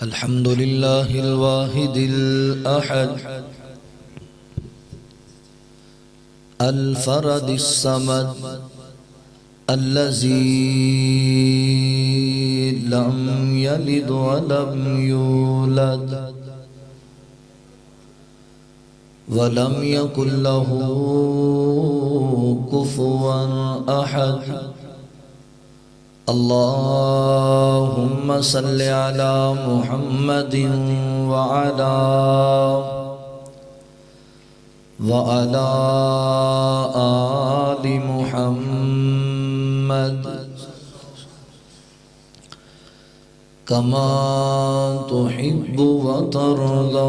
अल्हम्दुलिल्लाहिल वाहिदिल अहद अल फरदिस Samad अल्लज़ी lump यलिद वलम यूलद वलम यकुल लहू कुफुवन अहद। अल्लाहुम्मा सल्लि अला मुहम्मदिन व अला आलि मुहम्मद कमा तुहिब्बु व तर्दा।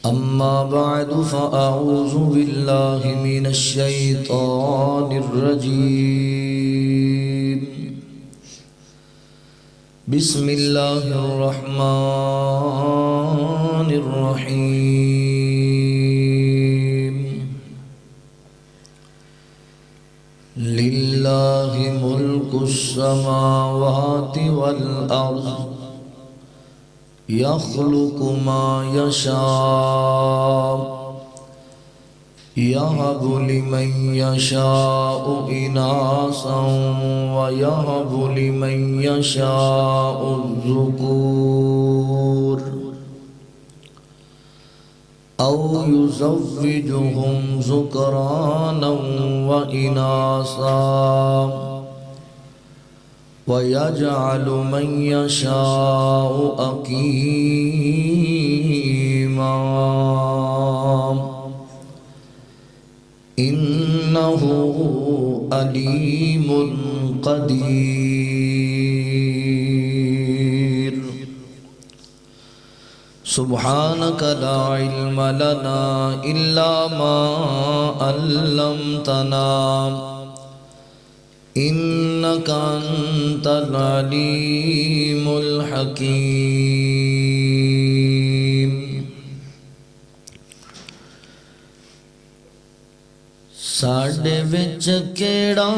अम्मा बअदु फ़अऊज़ु बिल्लाहि मिनश शैतानिर रजीम। बिस्मिल्लाहिर रहमानिर रहीम। लिल्लाहि मुल्कुस समावाति वल अर्ज़ यख़्लुक़ु मा यशा यहबु लिमन यशाउ इनासन व यहबु लिमन यशाउ ज़ुकूर औ युज़व्विजुहुम ज़ुकरानन व इनासा वयजअलु मन यशाउ अक़ीमा इन्नहु अलीमुन क़दीर। सुब्हानक ला इल्म लना इल्ला मा अल्लमतना इन्नका अंतल अलीमुल हकीम। साडे विच केड़ा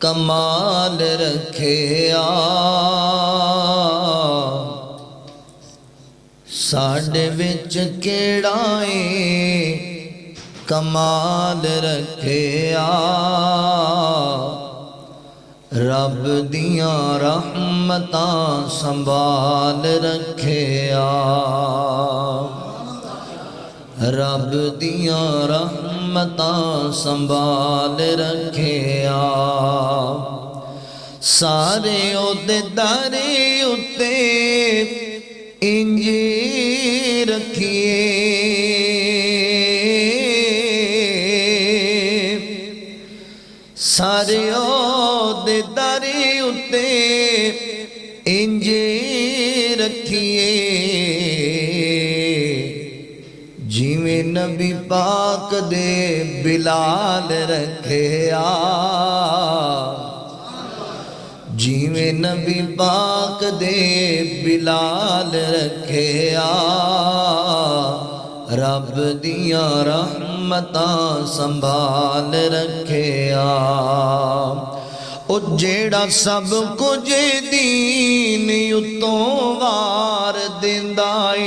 कमाल रखिया, साडे विच केड़ा कमाल रखिया। रब दियां रहमतां संभाल रखिया, रब दियां रहमतां संभाल रखिया। सारे ओदे दरे उत्ते इंज रखिए, सारे ओदे दरे उत्ते इंज रखिए जिवें नबी पाक दे बिलाल रखिया, जिवें नबी पाक दे बिलाल रखिया। रब दियां रहमतां संभाल रखिया। ओ जेड़ा सब कुछ दीन उत्तों वार दिंदा ए,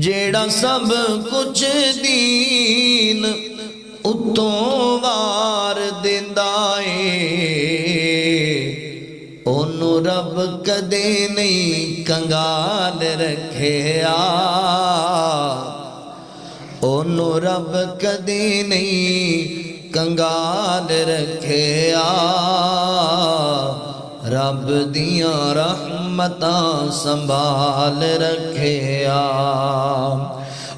जेड़ा सब कुछ दीन उत्तों वार दिंदा ए, ओनू रब कदे नहीं कंगाल रखिया, ओनू रब कदे नहीं कंगाल रखिया। रब दियां रहमतां संभाल रखिया।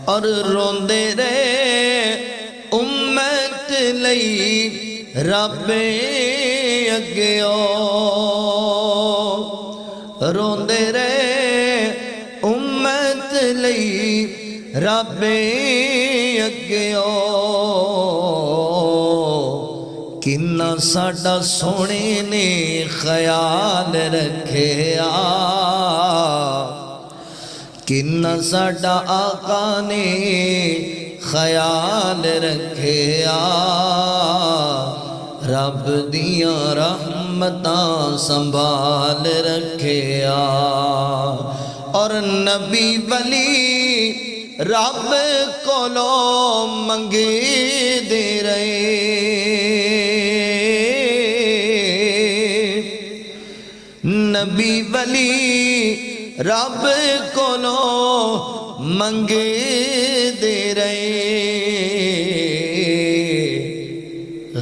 और रोंदे रहे उम्मत लई रब अग्गेओ, रोंदे रहे उम्मत लई रब अग्गेओ। किन्ना साडा सोने ने ख्याल रखिया, किन्ना साडा आका ने ख्याल रखिया, रब दियां रहमतां संभाल रखिया। और नबी वली रब कोलो मंगे दे रहे, नबी वली रब कोलो मंगे दे रहे।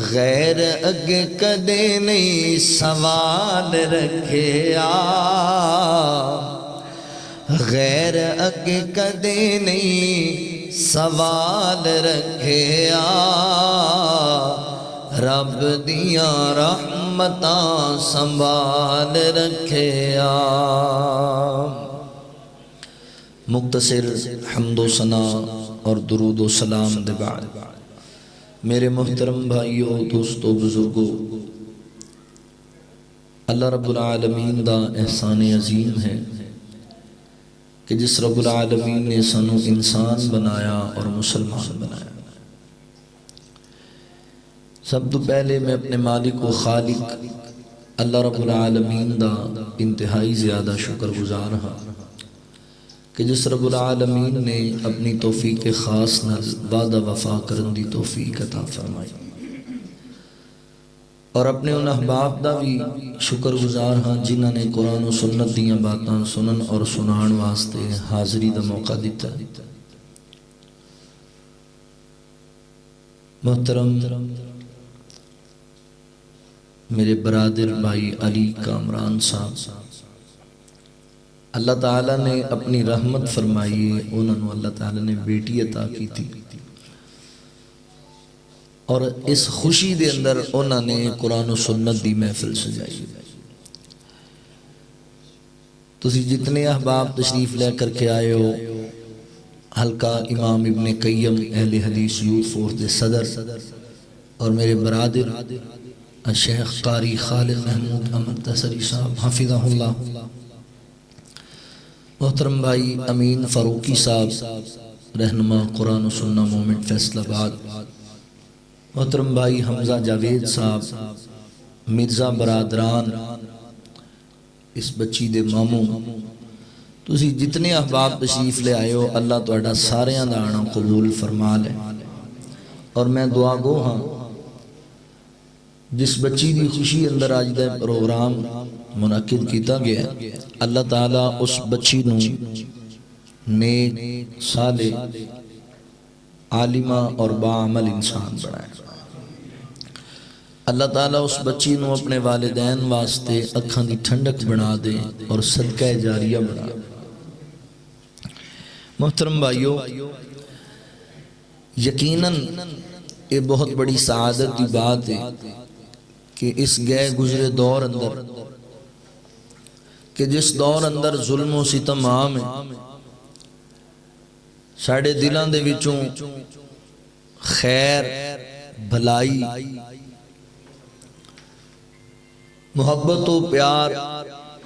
गैर अगे कदे नहीं सवाल रखिया, गैर अगे कदे नहीं सवाल रखिया। रब दियां रहमतां संभाल रखिया। मुख्तसर हम्दो सना और दुरूदो सलाम दे बाद मेरे मोहतरम भाइयों, दोस्तों, बुजुर्गों, अल्लाह रब्बुल आलमीन दा एहसान अजीम है कि जिस रब्बुल आलमीन ने सानू इंसान बनाया और मुसलमान बनाया। सब तो पहले मैं अपने मालिक व खालिक अल्लाह रब्बुल आलमीन दा इंतहाई ज़्यादा शुक्रगुजार हाँ कि जिस रब्बुल आलमीन ने अपनी तौफीक खास नाल वादा वफा करन दी तौफीक अता फरमाई। और अपने उन अहबाब का भी शुक्रगुजार हाँ जिन्होंने कुरान और सुन्नत दीयां बातां सुनन और सुनाण वास्ते हाज़री का मौका दिता। मोहतरम मेरे बरादर भाई अली कामरान साहब, अल्लाह ताला ने अपनी रहमत फरमाई, उन्होंने अल्लाह ताला ने बेटी अता की थी और इस खुशी दे अंदर उन्होंने कुरान और सुन्नत दी महफिल सजाई। तुसी जितने अहबाब तशरीफ लेकर के आए हो, हल्का इमाम इब्ने कय्यम अहले हदीस यूथ फोर्स के सदर और मेरे बरादर शेख कारी खालिद महमूद अहमद तसरी साहब हफिज़हुल्लाह, मोहतरम भाई अमीन फ़ारूकी साहब रहनुमा कुरान और सुन्ना मूवमेंट फैसलाबाद, मोहतरम भाई हमजा जावेद साहब, मिर्ज़ा बरादरान, इस बच्ची दे मामू, तुसी जितने अहबाब तशरीफ ले आए हो, अल्लाह तुहाडा सारियां दा आना कबूल फरमा ले। और मैं दुआ गो हाँ जिस बच्ची की खुशी अंदर अज का प्रोग्राम मुनक्किद किया गया, अल्लाह ताला उस बच्ची नूं नेक साले आलिमा और बाअमल इंसान बनाए। अल्लाह ताला उस बच्ची नूं अपने वालिदैन वास्ते अखां दी ठंडक बना दे और सदका जारिया बना दे। मोहतरम भाइयों, यकीनन ये बहुत बड़ी सआदत की बात है कि इस गए गुजरे दौर अंदर, कि जिस दौर अंदर जुल्म सितम आम है, साढ़े दिलों दे विचों खैर भलाई मुहब्बत और प्यार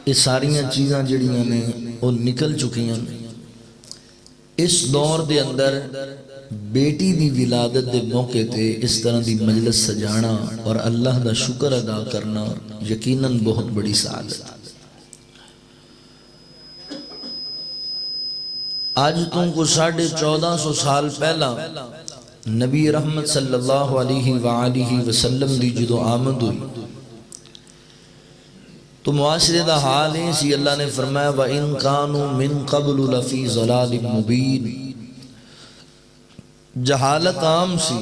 ये सारियां चीज़ां जिहड़ियां ने वो निकल चुकियां ने। इस दौर दे अंदर बेटी दी विलादत दे मौके ते इस तरह दी मजलिस सजाना और अल्लाह दा शुक्र अदा करना यकीनन बहुत बड़ी सआदत। आज तो को 1450 साल पहला नबी रहमत सल्लल्लाहु अलैहि वसल्लम दी जो आमद हुई तो मुआशरे दा हाल है सी। अल्लाह ने फरमाया व इन कानू मिन क़ब्लु लफ़ी ज़लालिम मुबीन, जहालत आम सी।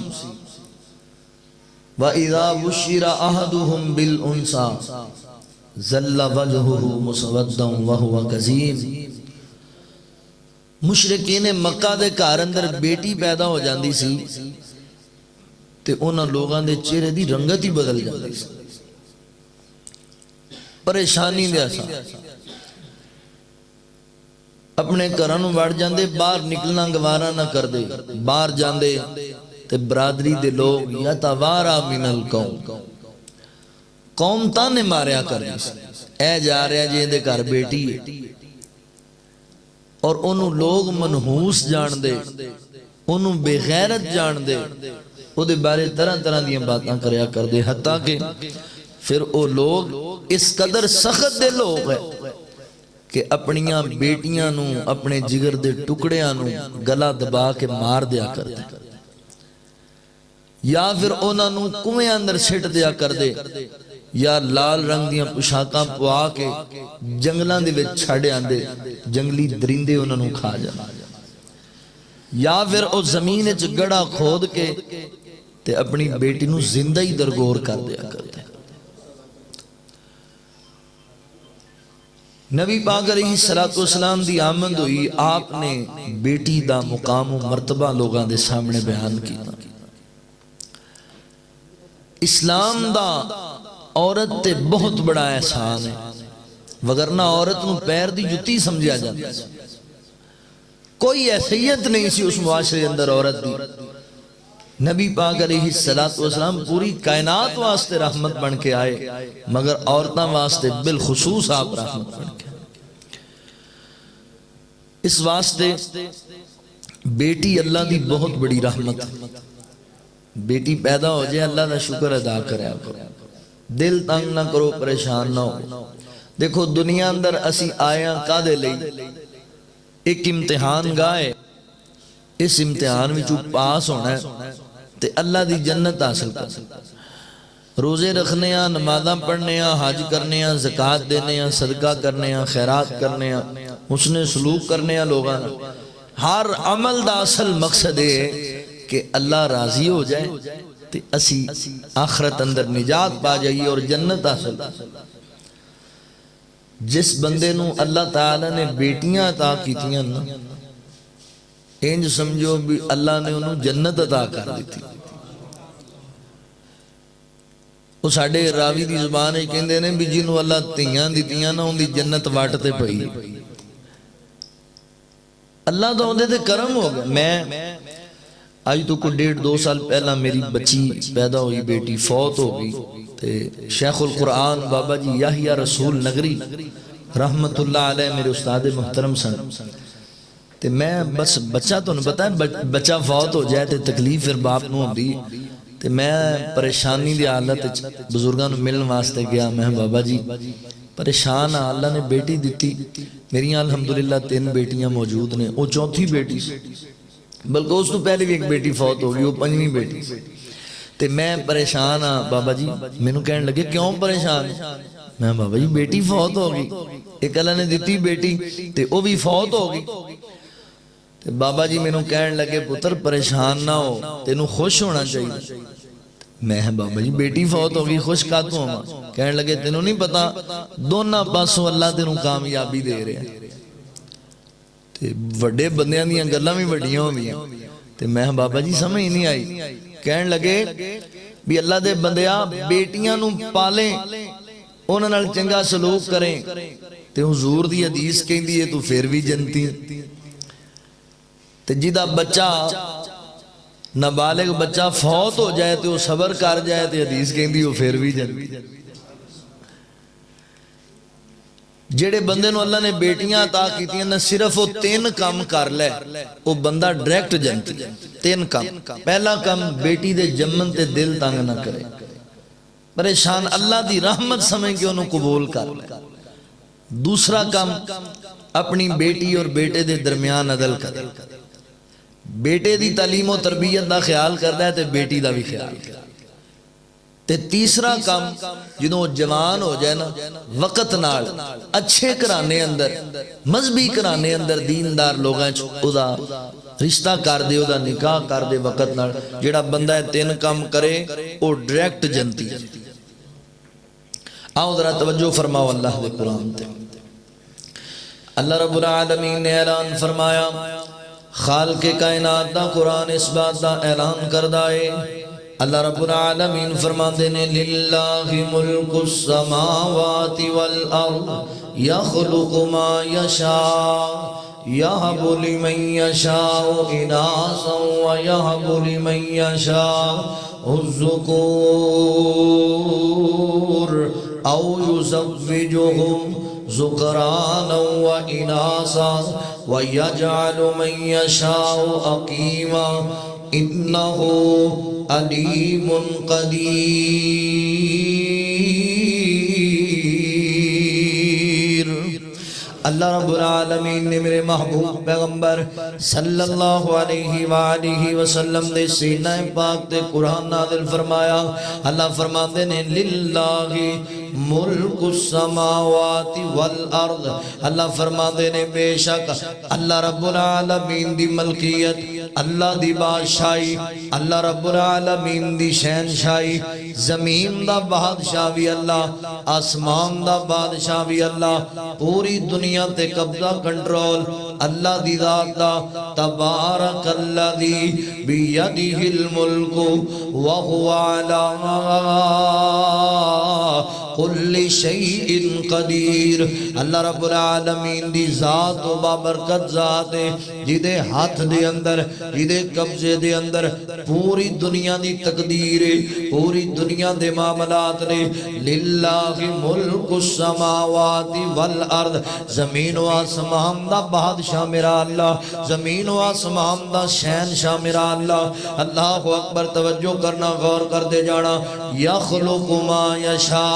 व इज़ा बुश्शिरा अहदुहुम बिल उन्सा ज़ल्ला वजहुहु मुसवद्दन व हुवा कज़ीम। मुशरिकीन मक्का दे घर अंदर बेटी पैदा हो जाती सी ते उन्हां लोगां दे चेहरे दी रंगत ही बदल जाती सी। परेशानी दे अपने घरों वड़ जाते, बाहर निकलना गवारा ना करते, बाहर जाते ते बरादरी दे लोग या तवारा मिनल कौम ताने मारिया कर, ए जा रहा जी इहदे घर बेटी है। और उन्होंने लोग मनहूस जानते, उन्होंने बेगैरत जानते, उहदे बारे तरह तरह दी बातें करया करते। हत्ता कि फिर वो लोग इस कदर सख्त दे लोग है कि अपनियां बेटियां नू, अपने जिगर दे टुकड़ियां नू गला दबा के मार दिया करते, या फिर उन्होंने कुएं अंदर सिट दिया करते, या लाल रंग दियां पोशाकां पवा के जंगलों दे विच छड्ड आंदे, जंगली दरिंदे उन्होंने खा जाते, या फिर वो जमीन विच गड़ा खोद के ते अपनी बेटी नू जिंदा ही दरगोर कर दिया करते। नबी पाक अलैहिस्सलातु वस्सलाम दी आमद हुई, आपने बेटी दा मुकाम और मर्तबा लोगों के सामने बयान किया। इस्लाम दा औरत ते बहुत बड़ा एहसान है, वगरना औरत नू पैर दी जुत्ती समझा जाता, कोई हैसियत नहीं सी उस मुआशरे अंदर औरत दी। नबी पाक अलैहिस्सलातु वस्सलाम पूरी कायनात वास्ते रहमत बन के आए, मगर औरतां वास्ते बिलखुसूस आप रहमत बन के। इस वास्ते बेटी अल्लाह दी बहुत बड़ी रहमत है। बेटी पैदा हो जाए अल्लाह का शुक्र अदा करया करो, दिल तंग ना करो, परेशान ना हो। देखो दुनिया अंदर असी आया कादे लई, एक इम्तिहान गाए, इस इम्तिहान विचों पास होना है ते अल्लाह दी जन्नत हासिल कर। रोजे रखने, नमाज़ां पढ़ने, हज करने, ज़कात देने, सदका करने, खैरात करने, हुस्ने सलूक करने लोगों, हर अमल दा असल मकसद है कि अल्लाह राजी हो जाए ते असी आखरत अंदर निजात पा जाइए और जन्नत हासिल। जिस बंदे नू अल्लाह ताला ने बेटियां अता कीतियां ना, इंज समझो भी अल्लाह ने उन्होंने जन्नत अता कर दी थी। वो साडे रावी की जुबान कहते हैं भी जिन्हों अल्लाह धीयां दित्तियां ना उनकी जन्नत वट ते पई। अल्लाह तो उहदे ते करम हो गया। मैं अज तो कोई 1.5-2 साल पहला मेरी बच्ची पैदा हुई, बेटी फौत हो गई, ते शेखुल कुरान बाबा जी याहिया रसूल नगरी रहमतुल्लाह अलैह मेरे उस्ताद मुहतरम सन। ते मैं बस बच्चा, तुहानूं पता है बच्चा फौत हो जाए तो तकलीफ फिर बाप नूं होंदी, ते मैं परेशानी की हालत बजुर्गों मिलने वास्ते गया। मैं बाबा जी परेशान हाँ, अल्लाह ने बेटी दी, मेरिया अल्हम्दुलिल्लाह 3 बेटियां मौजूद ने, वो चौथी बेटी, बल्कि उस तो पहले भी एक बेटी फौत हो गई, वो 5वीं बेटी। ते मैं परेशान हाँ बाबा जी। मैनू कहने लगे क्यों परेशान? मैं बाबा जी बेटी फौत हो गई, एक अल्लाह ने दी बेटी ते वो भी फौत हो गई। ते बाबा जी मैनू कहने लगे पुत्र परेशान ना हो, तेनू खुश होना चाहिए। मैं बाबा जी बेटी फौत हो गई, खुश कातों होवां? कहने लगे तेनू नहीं पता दोनों पासों अल्लाह तेनू कामयाबी दे रहा है, ते वड्डे बंदियां दीयां गल्लां भी वड्डियां होंदियां। ते मैं बाबा जी समझ नहीं आई। कहने लगे भी अल्लाह दे बंदिया बेटियां नू पालें, उन्हां नाल चंगा सलूक करें, ते हुजूर दी हदीस कहंदी है तू फिर भी जन्नती। ते जिदा बच्चा नाबालिग बच्चा फौत हो जाए तो सबर कर जाए तो हदीस कहंदी वो फिर भी जन्नती। जेड़े बंदे नूं अल्लाह ने बेटियां अता कीतियां ना, सिर्फ वो 3 काम कर ले वो बंदा डायरेक्ट जन्नती। 3 काम। पहला काम बेटी दे जम्मन ते दिल तंग ना करे, परेशान अल्लाह दी रहमत समझ के उन्होंने कबूल कर ले। दूसरा काम अपनी बेटी और बेटे दे दरमियान अदल करे, बेटे दी तालीम और तरबियत का ख्याल करता है तो बेटी का भी ख्याल। ते तीसरा काम जो जवान हो जाए ना, वक्त नाल अच्छे घराने अंदर, मजहबी घराने अंदर दीनदार लोगों च रिश्ता कर दे, ओदा निकाह कर दे वक्त नाल। जेड़ा बंदा है 3 काम करे वो डायरेक्ट जन्नती। आओ जरा तवज्जो फरमाओ अल्लाह दे कुरान ते। अल्लाह रब्बुल आलमीन ने ऐलान फरमाया, खालिक़े कायनात दा कुरान इस बात दा ऐलान करदा है। अल्लाह रब्बुल आलमीन फरमाते ने लिल्लाहि मुल्कुस समावाति वल अर्द यखलुकु मा यशा यहबु लिमन यशाउ इनासन व यहबु लिमन यशाउ ज़ुकूर औ युज़व्विजुहुम ज़ुकराना व इनासा व यजअलु मन यशाउ अकीमा इन्नहु अलीमुन क़दीर। अल्लाह रब्बुल आलमीन ने मेरे महबूब पैगंबर सल्लल्लाहु अलैहि वसल्लम दे सीना पाक ते कुरान नाज़िल फरमाया। अल्लाह फरमाते ने लिल्लाहि मुल्कुस समावाति वल अर्द। अल्लाह फरमाते ने बेशक अल्लाह रब्बुल आलमीन दी मलकियत, अल्लाह दी बादशाही, अल्लाह रब्बुल आलमीन दी शहनशाही, जमीन दा बादशाह भी अल्लाह, आसमान दा बादशाह भी अल्लाह, पूरी दुनिया ते कब्जा कंट्रोल अल्लाह दी ज़ात दा। तबारकल्लज़ी बियदिहिल मुल्कु व हुवा अला कुल्लि शैइन कदीर। अल्लाह रब्बुल आलमीन दी ज़ात व बाबरकत ज़ात है जिदे हाथ दे अंदर, जिदे कब्जे दे अंदर पूरी दुनिया दी तकदीर है, पूरी दुनिया दे मामलात ने। लिल्लाहि मुल्कुस समावाति वल अर्द। जमीन व आसमान दा बादशाह मेरा अल्लाह, जमीन व आसमान दा शहनशाह मेरा अल्लाह। अल्लाहु अकबर। तवज्जो करना, गौर करते जाना। यखलुकु मा यशा।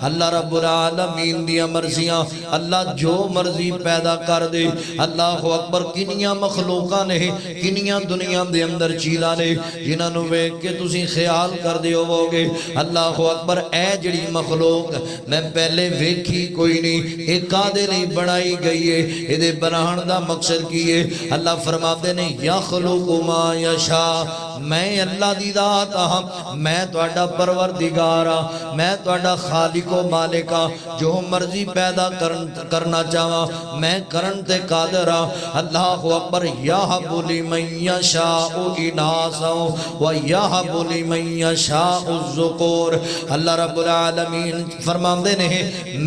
अल्लाह रब्बुल आलमीन दी मर्जियां, अल्लाह जो मर्जी पैदा कर दे। अल्लाहु अकबर। किनियां मखलूकां ने, किनियां दुनिया दे अंदर चीज़ां ने जिन्हां वेख के तुसीं ख्याल करदे होवोगे अल्लाहु अकबर ऐ जिहड़ी मखलूक मैं पहले वेखी कोई नहीं, ये कादे लई बनाई गई है, इहदे बनाउण दा मकसद की है। अल्लाह फरमाते ने यखलुकु मा यशा। मैं अल्लाह दी ज़ात हां, मैं तुहाडा परवरदिगार हां, मैं तुहाडा खालिको मालिक हां। जो मर्जी पैदा करना चाहवा मैं करन ते कादर हां। अल्लाहु अकबर। यहबु लिमन यशाउ इनासा व यहबु लिमन यशाउ ज़ुकूर। अल्लाह रब्बुल आलमीन फरमांदे ने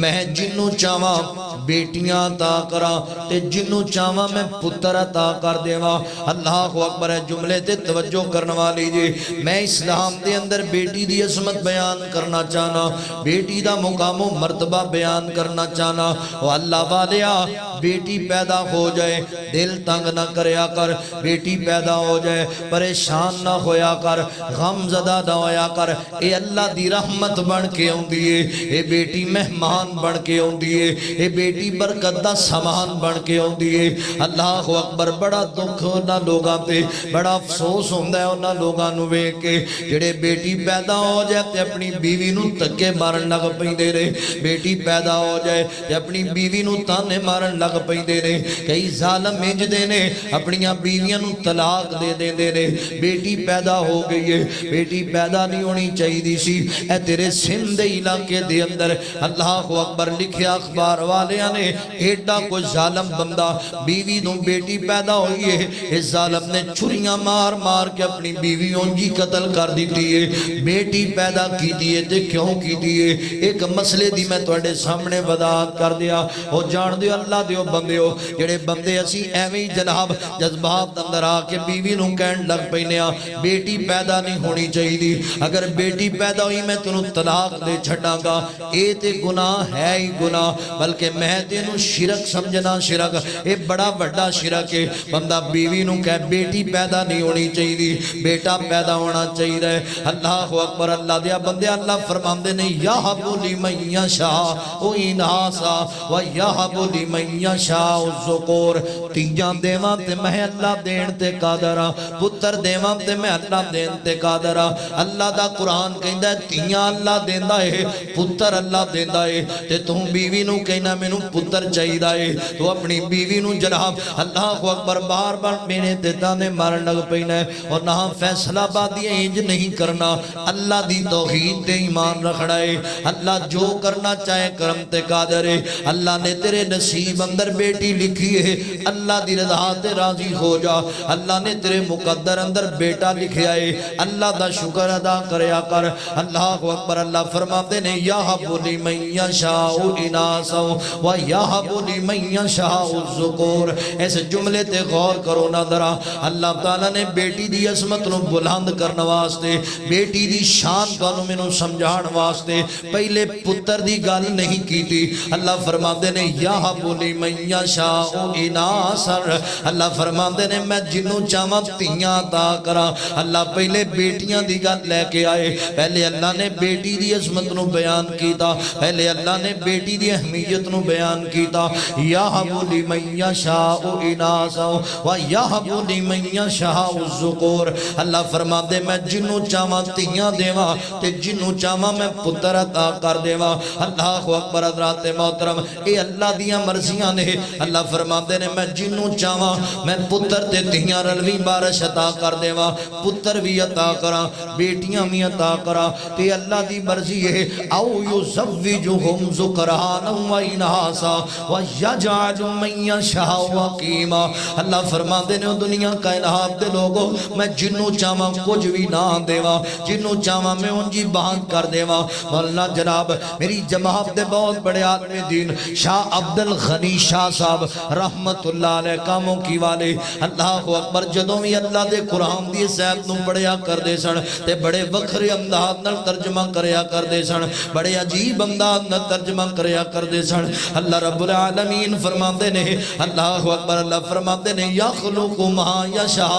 मैं जिन्नू चाहवा बेटियां अता करा ते जिन्नू चाहवा मैं पुत्र अता कर देवा। अल्लाहु अकबर। जुमले ते तवज्जो करने वाली जी। मैं इस्लाम दे अंदर बेटी दी असमत बयान करना चाहना, बेटी दा मुकामो मर्तबा बयान करना चाहना। ओ अल्लाह वालिया बेटी पैदा हो जाए दिल तंग ना करया कर, बेटी पैदा हो जाए परेशान ना होया कर, गम ज़दा ना होया कर। ए अल्लाह दी रहमत बन के आउंदी है, ए बेटी मेहमान बन के आउंदी है, ए बेटी बरकत दा सामान बन के आउंदी है। अल्लाहु अकबर। बड़ा दुख उन्हां लोगां ते, बड़ा अफसोस हुंदा है उन्हां लोगां नूं वेख के जिहड़े बेटी पैदा हो जाए ते अपनी बीवी नूं धक्के मारन लग पैंदे ने, बेटी पैदा हो जाए ते अपनी बीवी नूं ताने मारन लग पैंदे ने। कई ज़ालम इंजदे ने अपनियां बीवियां नूं तलाक दे देंदे ने। बेटी पैदा हो गई है, बेटी पैदा नहीं होनी चाहिए सी। ए तेरे सिंध दे इलाके दे अंदर अल्लाहु अकबर लिखिया अखबार वालियां ने एडा कोई ज़ालम बंदा बीवी नूं बेटी पैदा हुई है, इस ज़ालम ने छुरियां मार मार के अपनी बीवी उंजी कतल कर दी है। बेटी पैदा की है ते क्यों की है? एक मसले दी मैं तुहाडे सामने वदात कर दिया। और जान दिओ अल्लाह दिओ बंदिओ जेड़े बंदे असी एवें ही जनाब जज्बात अंदर आके बीवी नूं कहण लग पैने आ बेटी पैदा नहीं होनी चाहिए, अगर बेटी पैदा हुई मैं तेनू तलाक दे छड्डांगा। ये ते गुनाह है ही गुनाह, बल्कि मैं तेनू शिरक समझना। शिरक ये बड़ा बड़ा शिरक है। बंदा बीवी नूं कह बेटी पैदा नहीं होनी चाहिए, बेटा पैदा होना चाहिए। अल्लाहु अकबर। अल्लाह दिया बंदे अल्लाह फरमांदे ने यहबु लिमन यशाउ इनासा व यहबु लिमन यशाउ ज़ुकूर। तीजां देवां ते मैं अल्लाह देण ते कादर हां, पुत्र देवां ते मैं अल्लाह देण ते कादर हां। अल्लाह दा कुरान कहंदा है तीयां अल्लाह देंदा है, पुत्र अल्लाह देंदा है। ते तू बीवी नूं कहना मैनू पुत्र चाहिदा है, तू अपनी बीवी नूं जनाब अल्लाहु अकबर बार बार मेरे ते ताने मारन लग पैना है। और ना फैसलाबादी इंज नहीं करना, अल्लाह दी तौहीद ते ईमान रखना है। अल्लाह जो करना चाहे करम ते कादर है। अल्लाह ने तेरे नसीब अंदर बेटी लिखी है, अल्लाह दी रज़ा ते राजी हो जा। अल्लाह ने तेरे मुकद्दर अंदर बेटा लिखा है, अल्लाह दा शुक्र अदा करया कर। अल्लाहु अकबर। अल्लाह फरमाते ने यहबु लिमन यशाउ इनासा व यहबु लिमन यशाउ ज़ुकूर। इस जुमले ते गौर करो ना जरा। अल्लाह ताला ने बेटी दी अजमत नूं बुलंद करने वास्ते, बेटी दी शान तुहानूं मैनूं समझाउण वास्ते पहले पुत्र दी गल नहीं कीती। अल्लाह फरमांदे ने याहबु लिमन यशाउ इनासन, अल्लाह फरमांदे ने मैं जिन्नू चाहां धीआं अता करां। अल्लाह पहले बेटियां दी गल लेके आए, पहले अल्लाह ने बेटी दी अजमत नूं बयान कीता, पहले अल्लाह ने बेटी दी अहमियत नूं बयान कीता। याहबु लिमन यशाउ इनासन व याहबु लिमन यशाउ ज़ुकूर, अल्लाह फरमांदे मैं जिन्नू चाहां धीआं देवां ते जिन्नू चाहां मैं पुत्र अता कर देवां। अल्लाहु अकबर। हज़रात मोहतरम ये अल्लाह दियां मर्जियां ने। अल्लाह फरमांदे ने मैं जिन्नू चाहां मैं पुत्र ते धीआं रलवी बारिश अता कर देवां, पुत्र भी अता करां बेटियां भी अता करां। ते अल्लाह दी मर्जी है औ युज़व्विजुहुम ज़ुकरानन व इनासा व यजअलु मन यशाउ अकीमा। अल्लाह फरमांदे ने दुनिया कायनात दे लोगों मैं जिन्नू चाहां कुछ भी ना देवां, जिन्नू चाहां मैं उंजी बात कर देवां। मौलाना जनाब मेरी जमात दे बहुत बड़े आदमी दीन शाह अब्दुल गनी शाह साहब रहमतुल्लाह अलैह कामों की वाले, अल्लाहु अकबर, जदों भी अल्लाह दे कुरान दी सैयद नूं पढ़िया करदे सन ते बड़े वखरे अंदाज नाल तर्जमा करया करदे सन, बड़े अजीब अंदाज नाल तर्जमा करया करदे सन। अल्लाह रब्बुल आलमीन फरमांदे ने अल्लाहु अकबर, अल्लाह फरमांदे ने यखलुकु मा यशा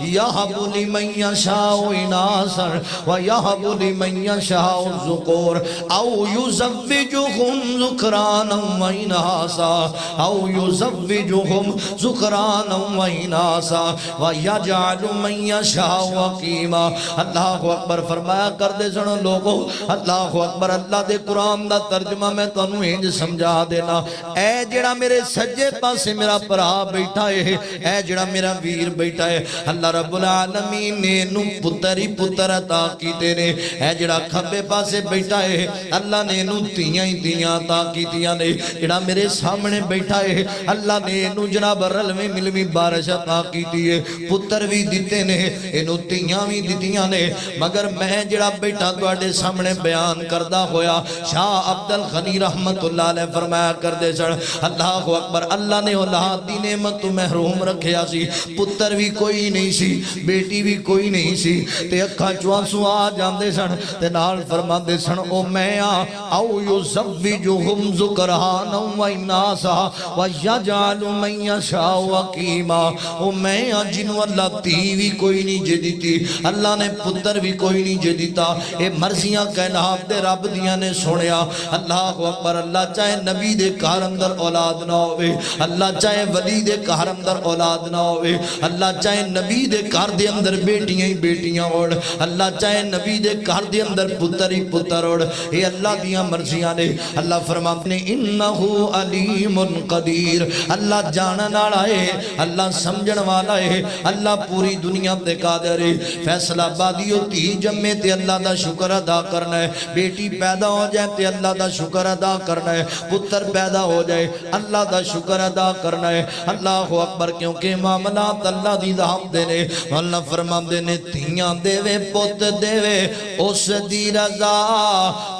यहबु लिमन यशाउ इनासन व यहबु लिमन यशाउ ज़ुकूर औ युज़व्विजुहुम ज़ुकरानन व इनासा औ युज़व्विजुहुम ज़ुकरानन व इनासा व यजअलु मन यशाउ अकीमा। अल्लाहु अकबर फरमाया करदे सुनो लोगो, अल्लाहु अकबर, अल्लाह दे कुरान दा तर्जुमा मैं तुहानू इंज समझा देना। ऐ जेड़ा मेरे सज्जे पासे मेरा भरा बैठा है, ऐ जेड़ा मेरा वीर बैठा है, अल्लाह रब्बुल आलमीन ने इनू पुत्र ही पुत्र अता कीते ने। ऐ जेड़ा खब्बे पासे बैठा है अल्लाह ने इनू धीआं ही धीआं अता कीतियां ने। जेड़ा मेरे सामने बैठा है अल्लाह ने इनू जनाब रलवी मिलवी बारिश अता कीती है, पुत्र भी दिते ने, इनू धीआं भी दित्तियां ने। मगर मैं जेड़ा बैठा तुहाडे सामने बयान करदा होया शाह अब्दुल गनी रहमतुल्लाह अलैह फरमाया करदे सन अल्लाहु अकबर, अल्लाह ने औलाद दी नेमत तो महरूम रखिया सी, पुत्र भी कोई नहीं सी, बेटी भी कोई नहीं सी, ते अखां चों आंसू आ जांदे सन ते नाल फरमांदे सन ओ मैं आ औ युज़व्विजुहुम ज़ुकरानन व इनासा व यजअलु मन यशाउ अकीमा। ओ मैं आ जिन्नू अल्लाह धी भी कोई नहीं जे दित्ती, अल्लाह ने पुत्र भी कोई नहीं जे दिता। ए मर्जियां कायनात दे रब दियां ने सुनिया। अल्लाहु अकबर। अल्लाह चाहे नबी दे घर अंदर औलाद ना होवे, अल्लाह चाहे वली दे घर अंदर औलाद ना होवे, अल्लाह चाहे नबी दे घर दे अंदर बेटियां ही बेटियां होण, अल्लाह चाहे नबी दे घर दे अंदर पुत्र ही पुत्र होण, ये अल्लाह दियां मर्जियां ने। अल्लाह फरमाते ने इन्नहु अलीमुन कदीर, अल्लाह जानन वाला है, अल्लाह समझण वाला है, अल्लाह पूरी दुनिया ते कादिर है। फैसला बादी धी जम्मे ते अल्लाह दा शुक्र अदा करना है, बेटी पैदा हो जाए ते अल्लाह दा शुक्र अदा करना है, पुत्र पैदा हो जाए अल्लाह दा शुक्र अदा करना है। अल्लाहु अकबर। क्योंकि मामलात अल्लाह दी जात दे ने। अल्लाह फरमांदे ने धीआं देवे पुत देवे उस दी रज़ा,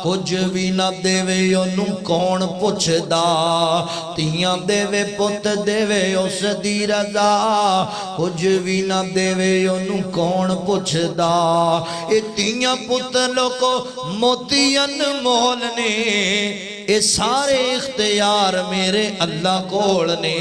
कुछ भी ना देवे ओनू कौन पुछदा। धीआं देवे पुत देवे उस दी रज़ा, कुछ भी ना देवे ओनू कौन पुछदा। ए धीआं पुत लोको मोती अनमोल ने, ये सारे इख्तियार मेरे अल्लाह कोल ने,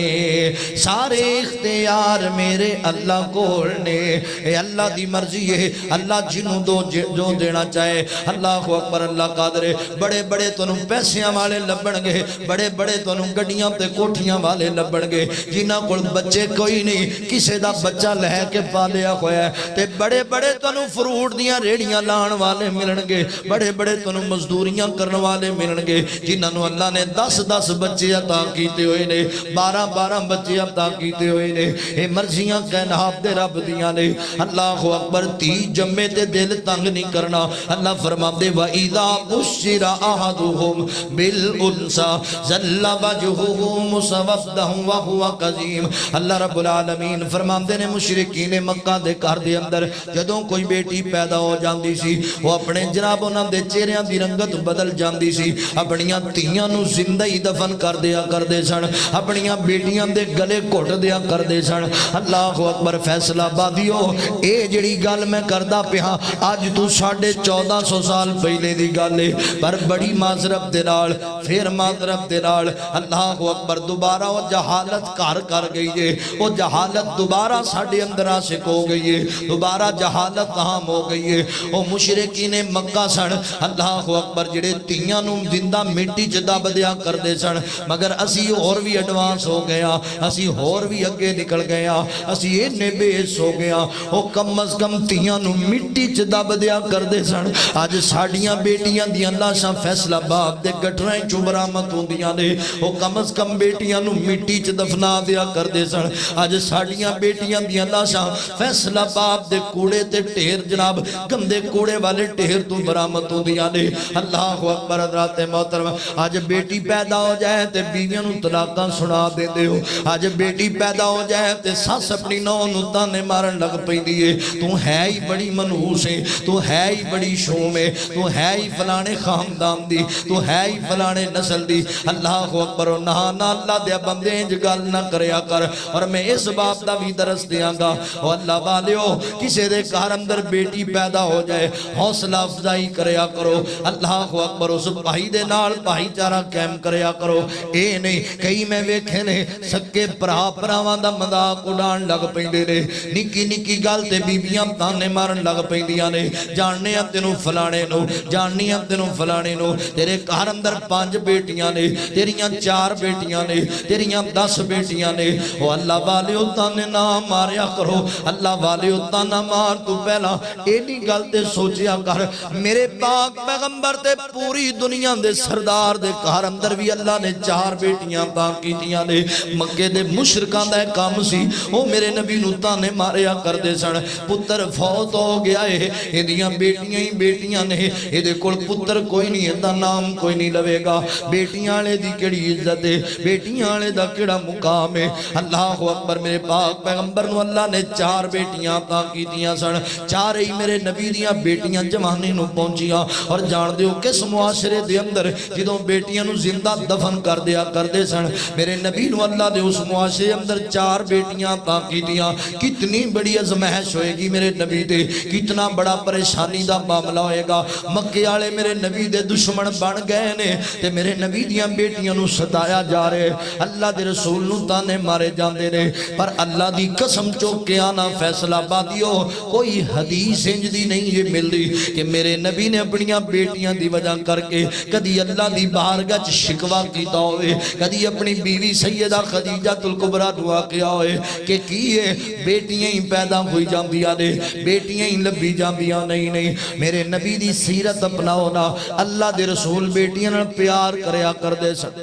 सारे इख्तियार मेरे अल्लाह कोल ने। ये अल्लाह दी मर्जी है, अल्लाह जिन्हों दो जो देना चाहे। अल्लाहु अकबर। अल्लाह कादर है। बड़े बड़े तुहानू पैसियां वाले लभणगे, बड़े बड़े तुहानू गड्डियां ते कोठियां वाले लभणगे, जिन्हां कोल बच्चे कोई नहीं, किसे दा बच्चा लैके पालिया होया है। ते बड़े बड़े तुहानू फ्रूट दियां रेड़ियां लाण वाले मिलणगे, बड़े बड़े तुहानू मजदूरियां करन वाले मिलणगे, जिन्होंने अल्लाह ने 10-10 बच्चे अता किए हुए ने, 12-12 बच्चे अता किए हुए ने। ये मर्जियां कायनात दे रब दियां ने। अल्लाहु अकबर। धी जम्मे ते दिल तंग नहीं करना। अल्लाह फरमाते व इज़ा बुश्शिरा अहदुहुम बिल उन्सा ज़ल्ला वजहुहु मुसवद्दन व हुवा कज़ीम। अल्लाह रब्बुल आलमीन फरमाते ने मुशरिकीन मक्का दे घर दे अंदर जदों कोई बेटी पैदा हो जाती सी, वो अपने जनाब उन्हां दे चेहरिਆਂ दी रंगत बदल जाती सी, अपनियां ਧੀਆਂ ਨੂੰ ਜ਼ਿੰਦਾ ही दफन कर दिया करते सन, अपनियां बेटियां दे गले घुट दिया करते सन। अल्लाह अकबर। फैसलाबादियो ये जिहड़ी गल मैं करदा पिया अज तू 1450 साल पहले दी गल है, पर बड़ी माजरत दे नाल फिर माजरत दे नाल अल्लाह अकबर दोबारा वो जहालत घर कर गई है, वो जहालत दोबारा साडे अंदर आशिक हो गई है, दोबारा जहालत आम हो गई है। वो मुशरिकीन मक्का सन अल्लाह अकबर जिहड़े धीआं नूं जिंदा मिट्टी च दब दिया करते सन, मगर असी होर भी एडवांस हो गया, असी होर भी अगे निकल गया, असी इन्ने बेस हो गया। वो कम अज कम धीआं नूं मिट्टी च दब दिया करते सन। अज साडियां बेटियां दियां लाशां फैसलाबाद दे गटरां चों बरामद होंदियां ने, वो कम अज कम बेटियां नूं मिट्टी च दफना दिया करते सन। अज साडियां बेटियां दियां लाशां फैसलाबाद दे कूड़े ते ढेर जनाब गंदे कूड़े वाले ढेर तो बरामद होंदियां ने। अल्लाह अकबर। हज़रात मोहतरम अज बेटी पैदा हो जाए तो बीवियों नूं तलाकां सुना देंदे हो, अज बेटी पैदा हो जाए तो सस अपनी नौं नूं ताने मारन लग पैंदी है, तू है ही बड़ी मनहूस है, तू है ही बड़ी शूम है, तू है ही फलाने खानदान दी, तू है ही फलाने नस्ल दी। अल्लाह अकबर। ना ना अल्लाह दे बंदे इंज गल ना करया कर। और मैं इस बात का भी दरस देंगा, अल्लाह वालियो किसी दे घर अंदर बेटी पैदा हो जाए हौसला अफजाई करया करो। अल्लाह अकबर। उस भाई दे नाल भाईचारा कायम करया करो। ये नहीं कई मैं वेखे ने सके भरा भरावां दा मजाक उड़ान लग पैंदे ने, निक्की निक्की गल ते बीबियां ताने मारन लग पैंदियां ने, जानने आ तेनू फलाने नो, जाननी आ तेनू फलाने नो, तेरे घर अंदर 5 बेटियां ने, तेरियां 4 बेटियां ने, तेरियां 10 बेटियां ने। ओ अल्लाह वालियो ताने ना मारया करो, अल्लाह वालियो ताना मार तू पहला एनी गल ते सोचिया कर। मेरे पाक पैगंबर ते पूरी दुनिया दे सरदार दे घर अंदर भी अल्लाह ने 4 बेटियां तां कीतियां ने। मक्के दे मुशरकां दा काम सी, ओ मेरे नबी नूं ताने मारिया करदे सन, पुत्र फौत हो गया है, इहदियां बेटियां ही बेटियां ने, इहदे कोल पुत्र कोई नहीं, इहदा नाम कोई नहीं लवेगा। बेटियां वाले दी केड़ी इज्जत है, बेटियां वाले दा केड़ा मुकाम है। अल्लाह अकबर। मेरे पाक पैगंबर नूं अल्लाह ने 4 बेटियां तां कीतियां सन, 4 ही मेरे नबी दियां बेटियां जवानी नूं पहुंचियां। और जान दिओ किस मुआशरे दे अंदर जदों बेटियां नूं जिंदा दफन कर दिया करते सन, मेरे नबी नूं अल्लाह दे उस मुआशरे अंदर 4 बेटियां तां कीतियां। कितनी बड़ी अजमैश होएगी मेरे नबी ते, कितना बड़ा परेशानी दा मामला होएगा। मक्के वाले मेरे नबी दे दुश्मन बन गए ने ते मेरे नबी दियां बेटियां नूं सताया जा रहे, अल्लाह दे रसूल नूं ताने मारे जांदे ने। पर अल्लाह दी कसम चुक के आना फैसलाबादियो कोई हदीस इंज दी नहीं है मिलदी कि मेरे नबी ने अपनियां बेटियां दी वजह करके कदी अल्लाह दी बारगाह च शिकवा कीता होवे, कदी अपनी बीवी सैयदा खदीजातुल कुबरा दुआ किया होए कि की है बेटियां ही पैदा होई जांदियां ने, बेटियां ही लभी जांदियां नहीं। नहीं मेरे नबी दी सीरत अपनाओ ना। अल्लाह दे रसूल बेटियां नाल प्यार करया करदे सन,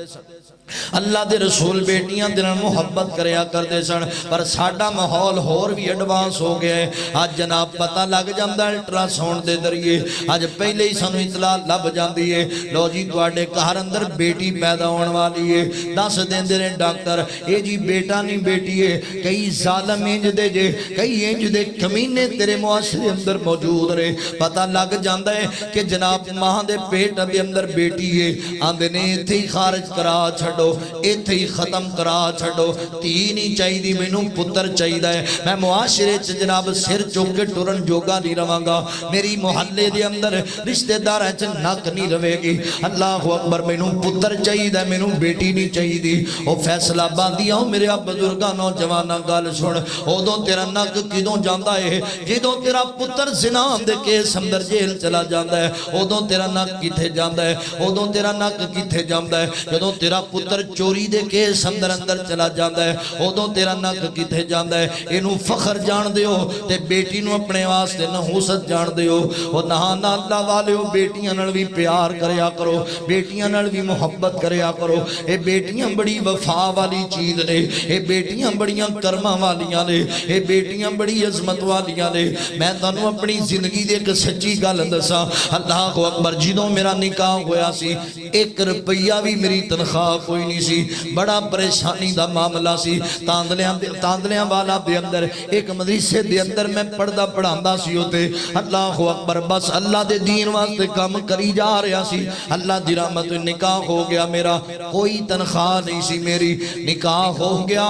अल्लाह दे रसूल बेटियां दे नाल मुहब्बत करया करदे सन। पर साडा माहौल होर भी एडवांस हो गया है। अज जनाब पता लग जांदा अल्ट्रासाउंड दे जरिए, अज पहले ही सानू इतला लभ जांदी है, लो जी तुहाडे घर अंदर बेटी पैदा होने वाली है। दस देंदे ने डॉक्टर ये जी बेटा नहीं बेटी है। कई जालम इंज दे जे, कई इंज दे कमीने तेरे मुआशरे अंदर मौजूद रहे। पता लग जांदा है कि जनाब मां दे पेट दे अंदर बेटी है, आंदे ने इत्थे ही खारिज करा छड्डो, इत्थे ही खत्म करा छड्डो, धी नहीं चाहिदी मैनू पुत्र चाहिदा है। मैं मुआशरे च जनाब सिर चुक के टुरन जोगा नहीं रवांगा, मेरी मुहल्ले दे अंदर रिश्तेदारां च नक नहीं रवेगी। अल्लाह अकबर। मैनू पुत्र चाहिदा, मैनू बेटी नहीं चाहिदी। ओ फैसला बांदियां मेरे बुजुर्गां नौजवानां गल सुन, उदों तेरा नक किदों जांदा है जदों तेरा पुत्र जिना दे केस अंदर जेल चला जांदा है। उदों तेरा नक किथे जांदा है, उदों तेरा नक किथे जांदा है जदों तेरा पुत्र चोरी दे केस अंदर अंदर चला जाता है, उदों तेरा नक किथे जाता है। इनू फखर जान दियो ते बेटी नू अपने वास्ते नहूसत जान दियो। और ना अल्लाह वालियो बेटियां नाल भी प्यार करया करो, बेटियां नाल भी मुहब्बत करया करो। ये बेटियां बड़ी वफा वाली चीज ने, ये बेटियां बड़ियां कर्मा वालियां ने, ये बेटियां बड़ी अजमत वालियां ने। मैं तुहानू अपनी जिंदगी दी एक सच्ची गल दसा। अल्लाह अकबर। जदों मेरा निकाह होया सी 1 रुपया भी मेरी तनख्वाह कोई नहीं सी, बड़ा परेशानी दा मामला सी। तांदलियां वाला दे अंदर एक मदरसे दे अंदर मैं पढ़दा पढ़ांदा सी उते। अल्लाह अकबर, बस अल्लाह दे दीन वास्ते काम करी जा रहा सी। अल्लाह दी रहमत निकाह हो गया मेरा, कोई तनख्वाह नहीं सी मेरी, निकाह हो गया।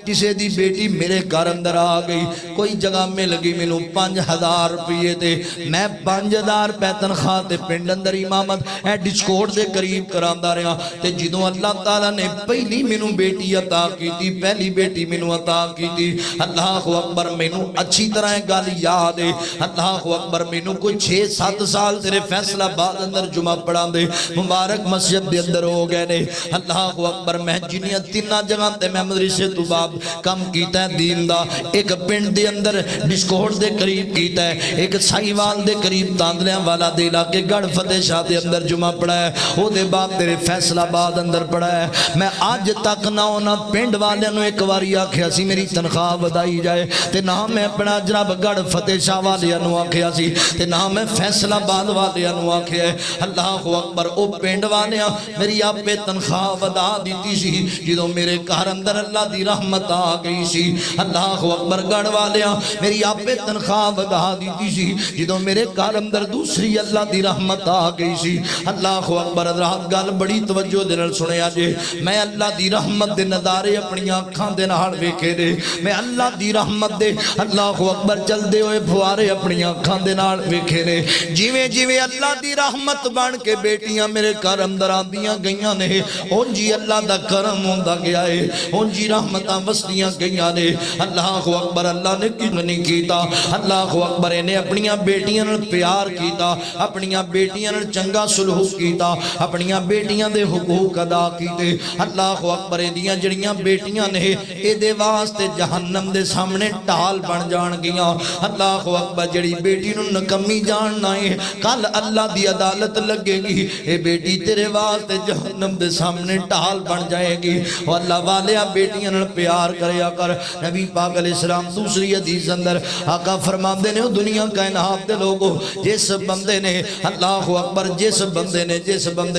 किसी दी बेटी मेरे घर अंदर आ गई, कोई जगह मिल गई मैनू 5000 रुपये ते मैं 5000 रुपए तनख्वाह ते पिंड अंदर इमामत ए डिस्कोट दे करीब करांदा रहा। ते जिदों अल्लाह ताला ने पहली मैनू बेटी अता की, पहली बेटी मैनू अता की, अल्लाह अकबर मैनू अच्छी तरह गल याद है। अल्लाह अकबर मैनू कोई 6-7 साल तेरे फैसलाबाद अंदर जुमा पढ़ांदे मुबारक मस्जिद दे अंदर हो गए ने। अल्लाह अकबर मैं जिन्नियां 3 जगह ते मैं मदरसे तो बाप कम कीता है दीन दा, एक पिंड दे अंदर डिस्कोट दे करीब कीता है, एक साईवाल दे करीब तांदलियां वाला दे इलाके गढ़ फतेह शाह दे अंदर जुमा पढ़ा है, ओदे बाद तेरे फैसलाबाद अंदर पढ़ा है। मैं अज तक ना उन्हां पिंड वालियां नूं एक वारी आखिया सी मेरी तनख्वाह वधाई जाए, ते ना मैं अपना जनाब गढ़ फतेह शाह वालियां नूं आखिया सी, ते ना मैं फैसलाबाद वालियां नूं आखिया है। अल्लाह अकबर, ओ पिंड वालियां मेरी आपे तनख्वाह वधा दी सी जो मेरे घर अंदर अल्लाह दी रहमत आ गई सी। अल्लाह अकबर, गढ़ वालियां मेरी आपे तनख्वाह वधा दी सी जो मेरे घर अंदर दूसरी अल्लाह दी रहमत आ गई सी। अल्लाह अकबर, रात गल बड़ी तवज्जो दे नाल सुनिया जे, मैं अल्लाह दी रहमत दे नज़ारे अपनी अखां दे नाल वेखे ने, मैं अल्लाह दी रहमत दे अल्लाह अकबर चलदे होए फुआरे अपनी अखां दे नाल वेखे ने। जिवें जिवें अल्लाह दी रहमत बन के बेटियां मेरे घर अंदर आंदियां गईयां ने, उंज ही अल्लाह दा करम होंदा गया है, उंज ही रहमतां वसदियां गईयां ने। अल्लाह अकबर, अल्लाह ने किंग नहीं कीता, अल्लाह अकबर इन्हें अपनियां बेटियां नाल प्यार कीता, अपनियां बेटियां नाल चंगा सुलूक कीता, अपनियां बेटियां दे हुकूक अदा कीते। अल्लाह अकबर, इहदियां जड़ियां बेटियां ने इहदे वास्ते जहन्नम दे सामने ढाल बन जाणगियां। अल्लाह अकबर, जड़ी बेटी नूं नकम्मी जानना है कल अल्लाह दी अदालत लगेगी, ये बेटी तेरे वास्ते जहन्नम दे सामने ढाल बन जाएगी। और अल्लाह वालिया बेटियां नाल प्यार करया कर। नबी पाक अलैहिस्सलाम दूसरी हदीस अंदर आका फरमाते ने, दुनिया कायनात दे लोगो, जिस बंदे ने अल्लाह अकबर, जिस बंदे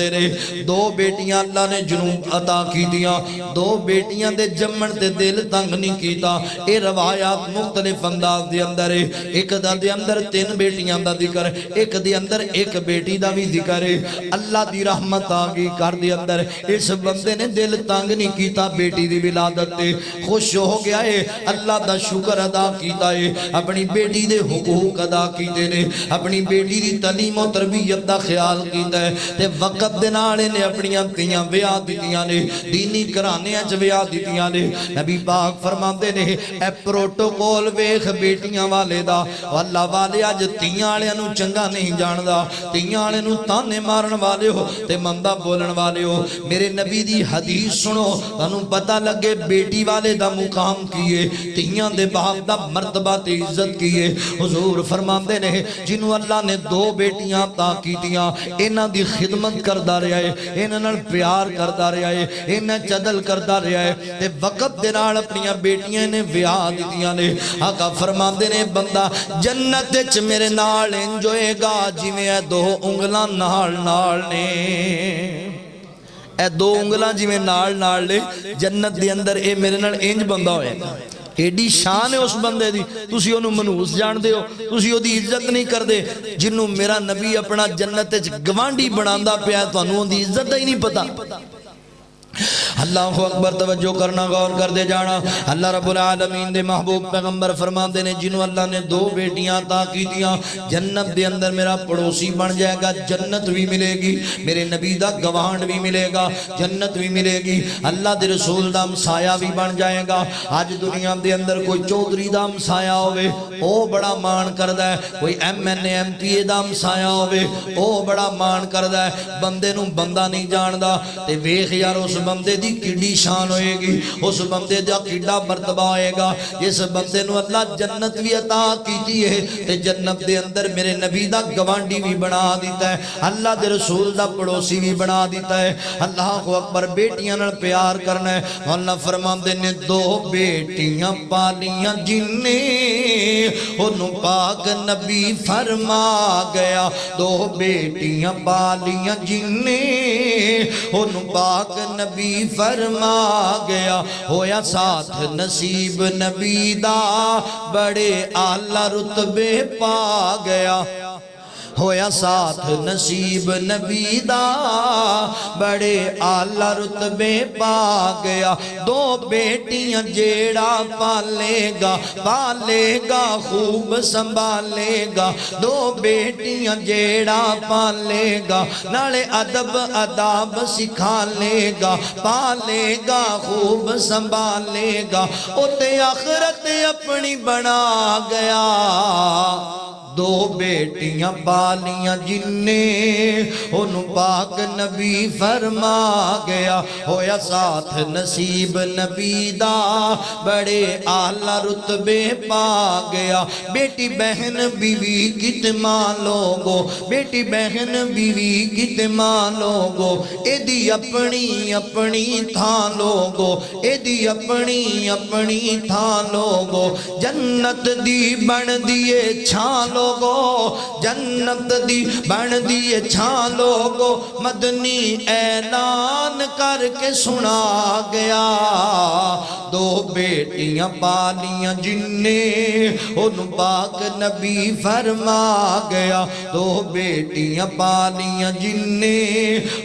ने 2 बेटियां अल्लाह ने जुनूब अता कीतियां, 2 बेटियां दे जम्मण ते दिल तंग नहीं कीता। ये रवायात मुख्तलिफ अंदाज दे अंदर है, एक दे अंदर 3 बेटियां दा जिक्र, एक दे अंदर 1 बेटी दा भी जिक्र है। अल्लाह दी रहमत आ गई घर दे अंदर, इस बंदे ने दिल तंग नहीं कीता, बेटी दी विलादत ते खुश हो गया है, अल्लाह दा शुक्र अदा कीता है, अपनी बेटी दे हुकूक अदा कीते ने, अपनी बेटी दी तालीम और तरबियत दा ख्याल कीता है, ते वक्त दे नाल इहने अपनियां धीआं विआह दित्तियां ने, दीनी घरानियां च विआह दित्तियां ने। नबी पाक फरमांदे ने, ए प्रोटोकॉल वेख बेटियां वाले दा, अल्लाह वाले अज धीआं वालियां नूं चंगा नहीं जानदा, धीआं वाले नूं ताने मारन वाले हो ते मंदा बोलन वाले हो। मेरे नबी दी हदीस सुनो, तुहानूं पता लगे बेटी वाले दा मुकाम की है, धीआं दे बाप दा मर्तबा ते इज्जत की है। हुजूर फरमांदे ने, जिन्हों अल्लाह ने 2 बेटियां अता कीतियां, इन्हां दी खिदमत करदा रहा है, इन्हां नाल प्यार करदा रहा है, इन्हां चदल करदा रहा है, ते वक्त दे नाल अपनियां बेटियां ने विआह दित्तियां ने। आका फरमांदे ने, बंदा जन्नत विच मेरे नाल इंज होएगा जिवें 2 उंगलां नाल नाल ने, ए 2 उंगलां जिवें नाल नाल ने जन्नत दे अंदर, ए मेरे नाल इंज बंदा होएगा। एडी शान है उस बंदे दी, तुसी ओनू मनूस जानदे हो, तुसी ओदी इज्जत नहीं करदे। जिन्नू मेरा नबी अपना जन्नत विच गवांढी बनांदा पिया, तुहानू ओदी इज्जत दा ही नहीं पता। अल्लाह अकबर, तवज्जो करना, गौर कर दे जाना। अल्लाह रब्बुल आलमीन दे महबूब पैगंबर फरमाते ने, जिन्हों अल्लाह ने 2 बेटियां अता कीतियां, जन्नत दे अंदर मेरा पड़ोसी बन जाएगा, जन्नत भी मिलेगी, मेरे नबी दा गवांड भी मिलेगा, जन्नत भी मिलेगी, अल्लाह दे रसूल दा हमसाया भी बन जाएगा। अज दुनिया दे अंदर कोई चौधरी दा हमसाया होवे, ओ बड़ा मान करदा है, कोई MNA MPA दा हमसाया होवे, ओ बड़ा मान करदा है, बंदे नूं बंदा नहीं जानदा। ते वेख यार, उस बंदे दी किड्डी शान होएगी, उस बंदे दा किड्डा मर्तबा होएगा, जिस बंदे नूं अल्लाह जन्नत भी अता कीती है, ते जन्नत दे अंदर मेरे नबी दा गवांडी भी बना दिता है, अल्लाह दे रसूल दा पड़ोसी भी बना दिता है। अल्लाह अकबर, बेटियां नाल प्यार करना है। अल्लाह फरमांदे ने, 2 बेटियां पालियां जिन्ने ओनू पाक नबी फरमा गया दो बेटियां पालियां जिन्ने ओनू पाक नबी फरमा गया होया साथ नसीब नबी दा बड़े आला रुतबे पा गया होया साथ नसीब नबी दा बड़े आला रुतबे पा गया दो बेटियां जेड़ा पालेगा पालेगा खूब संभालेगा दो बेटियां जेड़ा पालेगा नाले अदब अदाब सिखा लेगा पालेगा खूब संभालेगा उते आखरत अपनी बना गया दो बेटियां पालियां जिन्ने ओनू पाक नबी फरमा गया होया साथ नसीब नबी दा बड़े आला रुतबे पा गया बेटी बहन बीवी कितमा लोगो बेटी बहन बीवी कितमा लोगो एदी अपनी अपनी थां लोगो एदी अपनी अपनी थां लोगो जन्नत दी बन दिए छां लोगो जन्नत दी बन दिए छां लोगो मदनी ऐलान करके सुना गया दो बेटियां पालियां जिन्ने ओनू पाक नबी फरमा गया दो बेटियां पालियां जिन्ने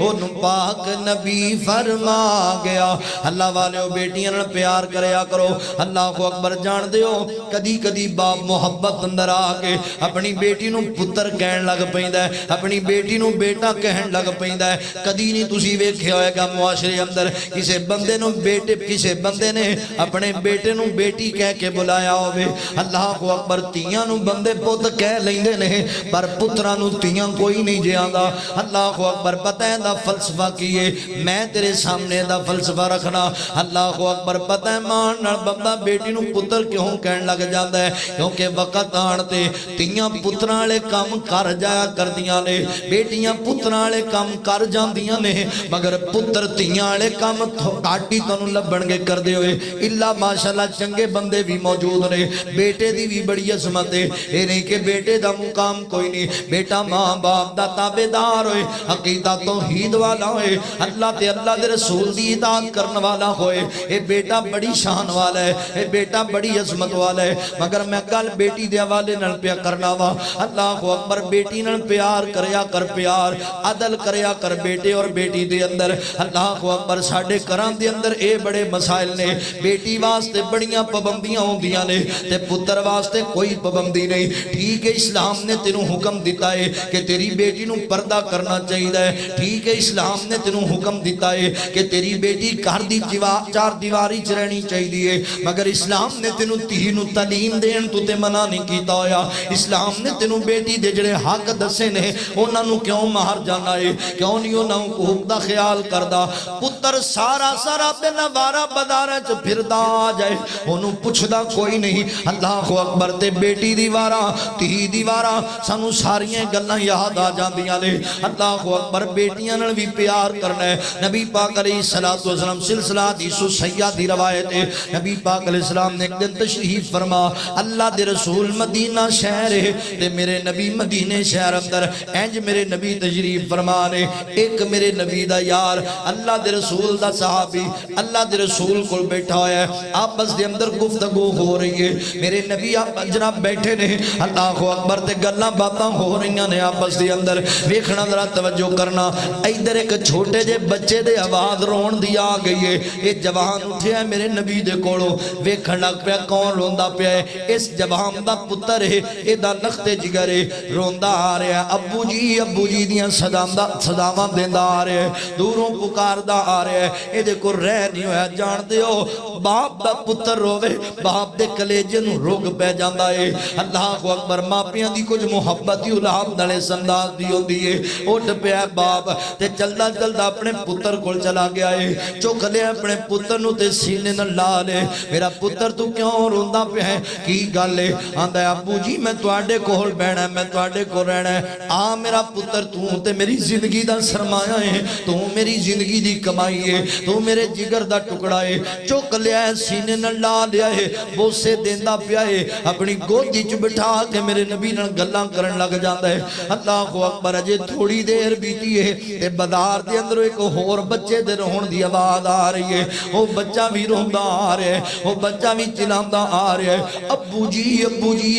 ओनू पाक नबी फरमा गया अल्लाह वाले बेटियां नाल प्यार करया करो अल्लाह को अकबर जान दियो कदी कदी बाप मुहब्बत अंदर आके अपनी बेटी नूं पुत्र कहन लग पैंदा है अपनी बेटी नूं बेटा कहन लग पैंदा है कदी नहीं तुसी वेख्या होएगा मुआशरे अंदर किसी बंदे नूं बेटे किसी बंदे ने अपने बेटे नूं बेटी कह के बुलाया होवे अल्लाह को अकबर तियां नूं बंदे पुत कह लैंदे ने पर पुत्रां नूं तियां कोई नहीं जियांदा अल्लाह को अकबर पता है दा फलसफा की है मैं तेरे सामने दा फलसफा रखना अल्लाह को अकबर पता है मां नाल बंदा बेटी नूं पुत्र क्यों कहन लग जांदा है क्योंकि वक्त आण ते तियां पुत्रां वाले काम कर जाया करदियां ने बेटियां पुत्रां वाले काम कर जांदियां ने मगर पुत्र तियां वाले काम घाटी तुहानूं लभणगे करदे होए इल्ला माशाअल्लाह चंगे बंदे भी मौजूद ने बेटे दी भी बड़ी अजमत है ये नहीं कि बेटे दा मुकाम कोई नहीं बेटा मां बाप दा ताबेदार होए अकीदा तौहीद वाला होए अल्लाह ते अल्लाह दे रसूल दी इताअत करने वाला होए ये बेटा बड़ी शान वाला है ये बेटा बड़ी अजमत वाला है मगर मैं गल बेटी दे हवाले नाल पिया करना वा अल्लाह को अकबर बेटी नाल प्यार करया कर प्यार अदल करया कर बेटे और बेटी दे अंदर अल्लाह को अकबर साडे घरां दे अंदर ए बड़े मसाइल ने बेटी वास्ते बड़ियां पाबंदियां होंदियां ने ते पुत्र वास्ते कोई पाबंदी नहीं ठीक है इस्लाम ने तेनू हुक्म दिता है कि तेरी बेटी नू पर्दा करना चाहिए ठीक है इस्लाम ने तेनू हुक्म दिता है कि तेरी बेटी घर दी चार दीवारी च रहनी चाहिए मगर इस्लाम ने तेनू धी नू तालीम देण तू ते मना नहीं कीता होया इस्लाम ने तेनू बेटी दे जड़े हक दसे ने उन्हां नू क्यों मार जाना है क्यों नहीं उन्हां हुकूक दा ख्याल करदा पुत्र सारा सारा दिन वारा बाजार च फिरदा आ जाए ओनू पुछदा कोई नहीं अल्लाह को अकबर ते बेटी दी वारा धी दी वारा सानू सारियां गल्लां याद आ जांदियां ने अल्लाह को अकबर बेटियां नाल भी प्यार करना है नबी पाक अलैहिस्सलातु वस्सलाम सिलसिला हदीस सैय्यद दी रवायत है नबी पाक अलैहिस्सलाम ने एक दिन तशरीफ फरमा अल्लाह दे रसूल मदीना शहर है ते मेरे नबी मदीने शहर अंदर इंज मेरे नबी तशरीफ फरमा ने एक मेरे नबी दा यार अल्लाह दे रसूल दा सहाबी अल्लाह दे रसूल कोल बैठा होया है आपस दे अंदर गुफ्तगू हो रही है मेरे नबी आप जनाब बैठे ने अल्लाह को अकबर ते गल्लां बातां हो रही ने आपस दे अंदर वेखना जरा तवज्जो करना इधर एक छोटे जे बच्चे दे आवाज रोन दी आ गई है ये जवान उठिया मेरे नबी दे कोलों वेखण लग पिया कौन रोंदा पिया है इस जवान दा पुत्र है एदा लखते जिगर है रोंदा आ रहा अब्बू जी दियां सदावां देंदा आ रहा है दूरों पुकारदा आ रहा है एदे को रह नहीं होया जानदे हो बाप दा पुत्र रोवे बाप दे कलेजे नूं रोग पै जांदा है अल्लाह को अकबर मापियां दी कुछ मुहब्बत ही औलाद नाले संदाज दी होंदी है उठ पिया बाप ते चलदा चलदा अपने पुत्र कोल चला गया है चुक लिया अपने पुत्र नूं ते सीने नाल ला ले मेरा पुत्र तू क्यों रोंदा पिया है की गल है आंदा अब्बू जी मैं तुहाडे कोल बैठना मैं तुहाडे कोल रहना है आ मेरा पुत्र तू ते मेरी जिंदगी दा सरमाया है तू मेरी जिंदगी दी कमाई है तू मेरे जिगर दा टुकड़ा है चुक लिया सीने नाल ला लिया है बोसे देंदा पिया है अपनी गोदी च बिठा के मेरे नबी नाल गल्लां करन लग जांदा है। अल्लाहु अकबर। अजे थोड़ी देर बीती है ते बाजार दे अंदर एक होर बच्चे दे रोण दी आवाज आ रही है। वो बच्चा भी रोंदा आ रहा है, वो बच्चा भी चिल्लांदा आ रहा है, अब्बू जी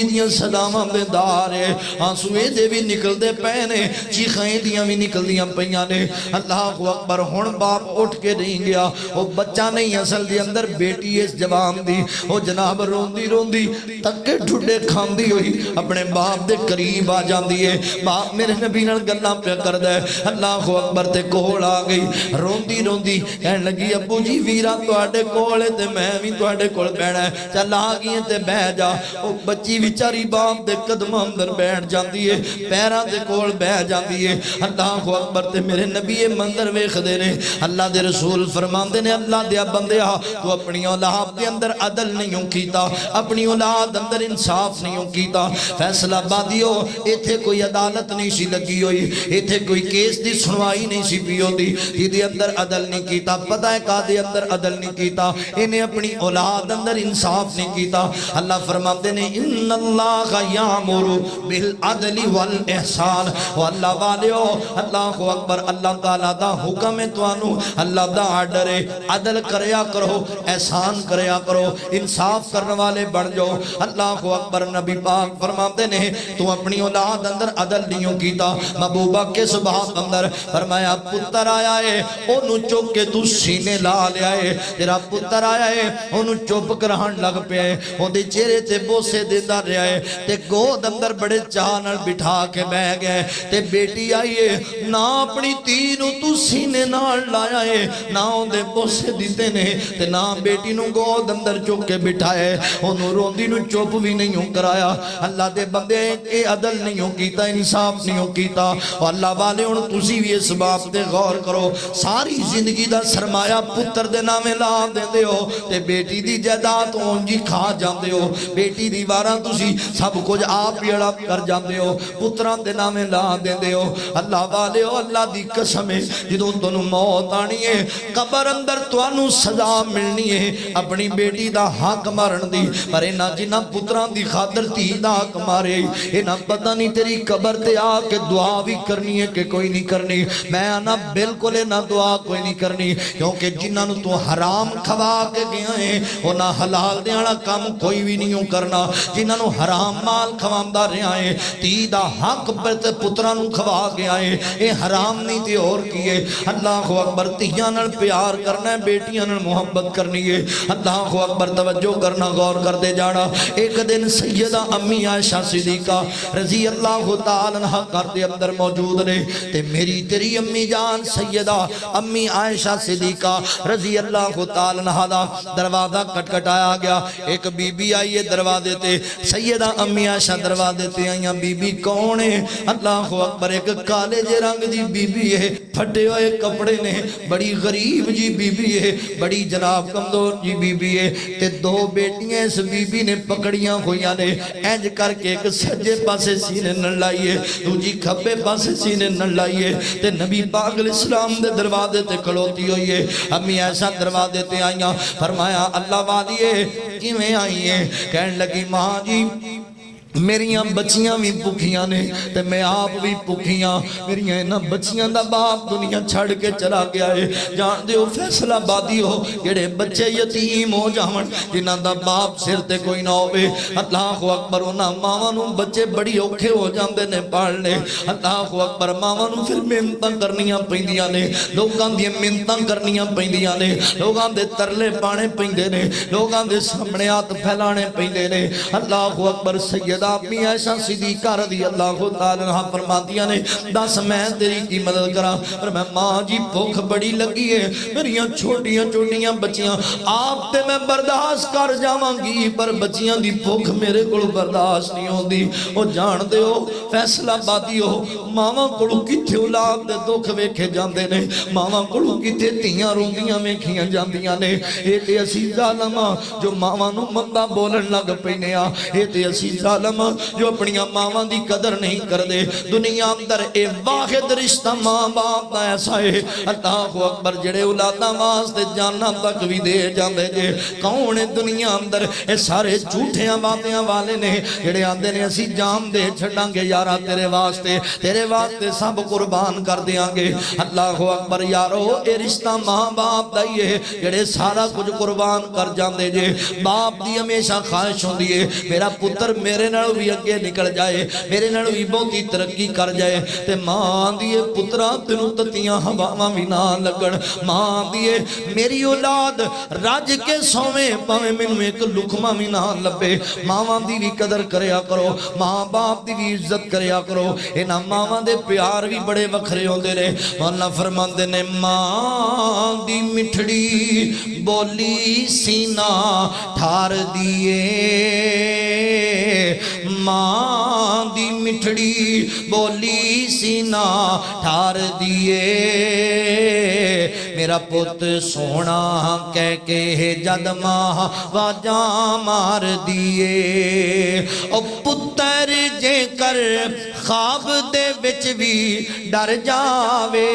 दियां सदावां देंदा आ रहा है। आंसू दे भी निकलदे पए ने, चीखां दियां भी निकलदियां पईयां ने। अल्लाहु अकबर। हुण बाप उठ के नहीं गया, वो बच्चा नहीं असल दे अंदर बेटी इस जवान दी वो जनाब रोंदी रोंदी तक्के ठुडे खांदी हुई अपने बाप दे करीब आ जाती है। बाप मेरे नबी नाल गल्लां पे करदा है। अल्लाहु अकबर ते कोल आ गई रोंदी रोंदी कहन लगी अब्बू जी वीरा तुहाडे कोल ते मैं भी तुहाडे कोल बैठा है, चल आ गई ते बह जा। वो बच्ची बेचारी बाप दे कदमां अंदर बैठ जाती है, पैरां दे कोल बह जाती है। अल्लाहु अकबर। ते मेरे नबी ये मंजर वेखदे ने। अल्लाह दे रसूल फरमांदे ने अल्लाह दे बंदेआ तू अपनी औलाद दे अंदर अदल नहीं कीता, अपनी औलाद अंदर इंसाफ नहीं कीता। फैसलाबादियो इथे कोई अदालत नहीं सी लगी हुई, इथे कोई केस दी सुनवाई नहीं सी पी होती, जिहदे अंदर अदल नहीं कीता। पता है कादे अंदर अदल नहीं कीता, इन्हें अपनी औलाद अंदर इंसाफ नहीं कीता। अल्लाह फरमाते ने इन्नल्लाह यामुरु बिल अदली वल ihसान। अल्लाह वालियो अल्लाहु अकबर। अल्लाह ताला दा हुक्म है तुहानू, अल्लाह दा आर्डर है अदल करया करो, एहसान करया करो, इंसाफ करने वाले बन जाओ। अल्लाहु अकबर। नबी पाक फरमाते ने तू अपनी औलाद अंदर अदल नहीं कीता। महबूबा के सुभान अंदर फरमाया पुत्र आया है ओनू चुक के तू सीने ला लिया है, तेरा पुत्र आया है ओनू चुप कराहन लग पिया है, ओदे चेहरे ते बोसे देंदा रहा है ते गोद अंदर बड़े चाह नाल बिठा के बह गए। ते बेटी आई है ना अपनी धी नू तू सीने नाल लाया है, ना ओदे बोसे दिते ने ते ना बेटी नू गोद अंदर चुक के बिठाया, ओनू रोंदी नू चुप भी नहीं कराया। अल्लाह दे बंदे ए अदल नहीं कीता, इंसाफ नहीं कीता। अल्लाह वाले हुण तुसी भी इस बात ते गौर करो, सारी जिंदगी दा सरमाया पुत्र दे नामे ला देंदे हो ते बेटी दी जायदाद उंजी खा जांदे हो, बेटी दी वारां तुसी सब कुछ आप ही अड़ा कर जांदे हो, पुत्रां दे नामे ला देंदे हो। अल्लाह वाले हो अल्लाह दी कसम है जदों तुहानू मौत आनी है कबर अंदर तुहानू सजा मिलनी है अपनी बेटी दा हक मारन दी। पर इन्हां जिन्हां पुत्रां दी खातर धी दा हक मारे इन्हां पता नहीं तेरी कबर ते आके दुआ भी करनी है कि कोई नहीं करनी। मैं आना बिल्कुल ना दुआ कोई नहीं करनी, क्योंकि जिन्होंने तू हराम खवा के गया है उन्हें हलाल दे वाला काम कोई भी नहीं करना। जिन्होंने हराम माल खवांदा रहा है धी दा हक पुत्रां नू खवा गया है, ये हराम नहीं ते और की है। अल्लाहु अकबर। धीआं नाल प्यार करना है, बेटियां नाल मुहब्बत करनी है। अल्लाहु अकबर। तवज्जो करना, गौर करते जाना। एक दिन सैयदा अम्मी आयशा सिद्दीका रजी अल्लाह तआला अन्हा घर दे अंदर मौजूद ने ते मेरी तेरी अम्मी जान सैयदा अम्मी आयशा सिद्दीका रजी अल्लाह तआला अन्हा दा दरवाजा खटखटाया गया। एक बीबी आई है दरवाजे ते, सैयदा अम्मी आयशा दरवाजे ते आईया। बीबी कौन है? अल्लाहु अकबर। एक काले जे रंग दी बीबी है, फटे हुए कपड़े ने, बड़ी गरीब जी बीबी है, बड़ी जनाब कमजोर जी बीबी है ते दो बेटियां इस बीबी ने पकड़ियां हुई ने। इंज करके एक सज्जे पासे सीने न लाइए, दूजी खब्बे पासे सीने न लाइए ते नबी पाक इस्लाम दे दरवाजे ते खड़ोती हुई है। अम्मी ऐसा दरवाजे ते आईया। फरमाया अल्लाह वालिए किवें आई है? कहन लगी मां जी मेरिया बच्चियां भी भुखियां ने ते मैं आप भी भुखियां। मेरिया इन्हां बच्चियां दा बाप दुनिया छड़ के चला गया है। जानदे हो फैसलाबादी हो जेड़े बच्चे यतीम हो जावन, जिन्हां दा बाप सिर ते कोई ना होवे। अल्लाहु अकबर। उन्हां मावां नूं बच्चे बड़ी औखे हो जांदे ने पालने। अल्लाहु अकबर। मावां नूं फिर मिहनतां करनियां पैंदियां ने, लोकां दी मिहनतां करनियां पैंदियां ने, लोकां दे तरले पाने पैंदे ने, लोकां दे सामने हाथ फैलाने पैंदे ने। अल्लाहु अकबर। सैयद अम्मी आयशा सिद्दीका रज़ी अल्लाह तआला अन्हा फरमातियां ने दस मैं तेरी की मदद करा? पर मैं मां जी भूख बड़ी लगी है, मेरिया छोटियां छोटियां बच्चियां आप ते मैं बर्दाश्त कर जावांगी पर बच्चियां दी भूख मेरे कोल बर्दाश्त नहीं होंदी। ओ जानदे हो फैसलाबादी हो मावां कोलों किथे औलाद दे दुख वेखे जांदे ने, मावां कोलों किथे धीआं रोंदियां वेखियां जांदियां ने। ये ते असीं जालम जो मावां नूं मंदा बोलन लग पैने आ, ये ते असीं जालम जो अपनियां मावां दी कदर नहीं करदे। दुनिया अंदर ए वाहिद रिश्ता मां बाप दा ऐसा है, अल्लाहु अकबर, जेड़े औलादां वास्ते जाना तक भी दे जांदे जे। कौन है दुनिया अंदर? ये सारे झूठियां वादियां वाले ने जेड़े आंदे ने असीं जान दे छड्डांगे यारा तेरे वास्ते सब कुर्बान कर देंगे। अल्लाहु अकबर यारो, ये रिश्ता मां बाप दा ही है जेड़े सारा कुछ कुर्बान कर जांदे जे। बाप दी हमेशा ख्वाहिश होंदी है मेरा पुत्र मेरे नालों भी अगे निकल जाए, मेरे नालों भी बहुती तरक्की कर जाए। ते मां दी पुत्रा तेनू ततियां हवावां भी ना लगन, मां दी मेरी औलाद रज के सोवे भावें मैनू एक लुकमा भी ना लभे। मावां दी भी कदर करया करो, मां बाप दी भी इज्जत करया करो। इन्हां मावां दे प्यार भी बड़े वखरे होंदे ने। अल्लाह फरमांदे ने मां दी मिठड़ी बोली सीना ठार दिए, मां दी मिठड़ी बोली सीना ठार दिए। मेरा पुत सोना कह के जद मां वाजा मार दिए। ओ पुत्र जे कर ख्वाब दे विच भी डर जावे,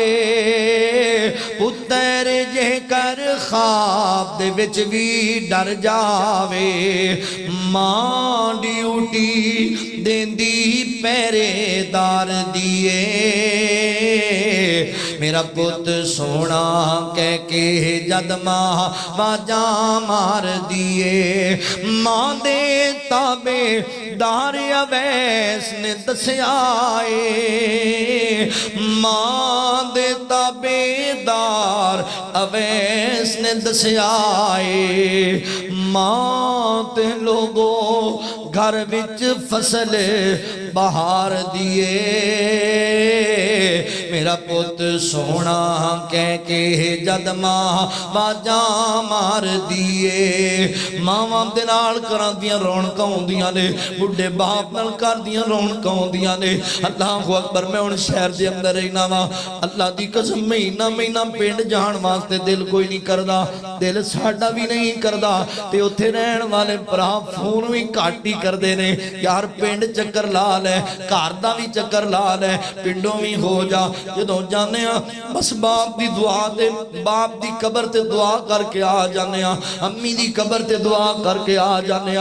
पुत्र जे कर ख्वाब दे विच भी डर जावे। मां ड्यूटी देंदी पहरेदार दिए, मेरा पुत सोना कह के जद मां बाजा मार दिए। मां दे ताबे दार अवैस ने दस्या है, मां दे ताबेदार अवैस ने दस्या है। मां ते लोगो घर विच फसल बहार दिए, मेरा पुत सोना कह के जद मां बाजा मार दिए। मावां दे नाल घरां दियां रौनकां होंदियां ने, बुढ़े बाप नाल घर दियां रौनकां होंदियां ने। अल्लाहु अकबर, मैं हुण शहर दे अंदर रहना वा, अल्लाह दी कसम महीना महीना पिंड जाण वास्ते दिल कोई नहीं करदा, दिल साडा भी नहीं करदा। ते उत्थे रहण वाले भरा फोन भी घट ही करदे ने, यार पिंड चक्कर ला लै, घर दा भी चक्कर ला लै, पिंडों भी हो जा। जदों जाने बस बाप दी दुआ ते बाप दी कबर ते दुआ करके आ जाने, अम्मी दी कबर ते दुआ करके आ जाने।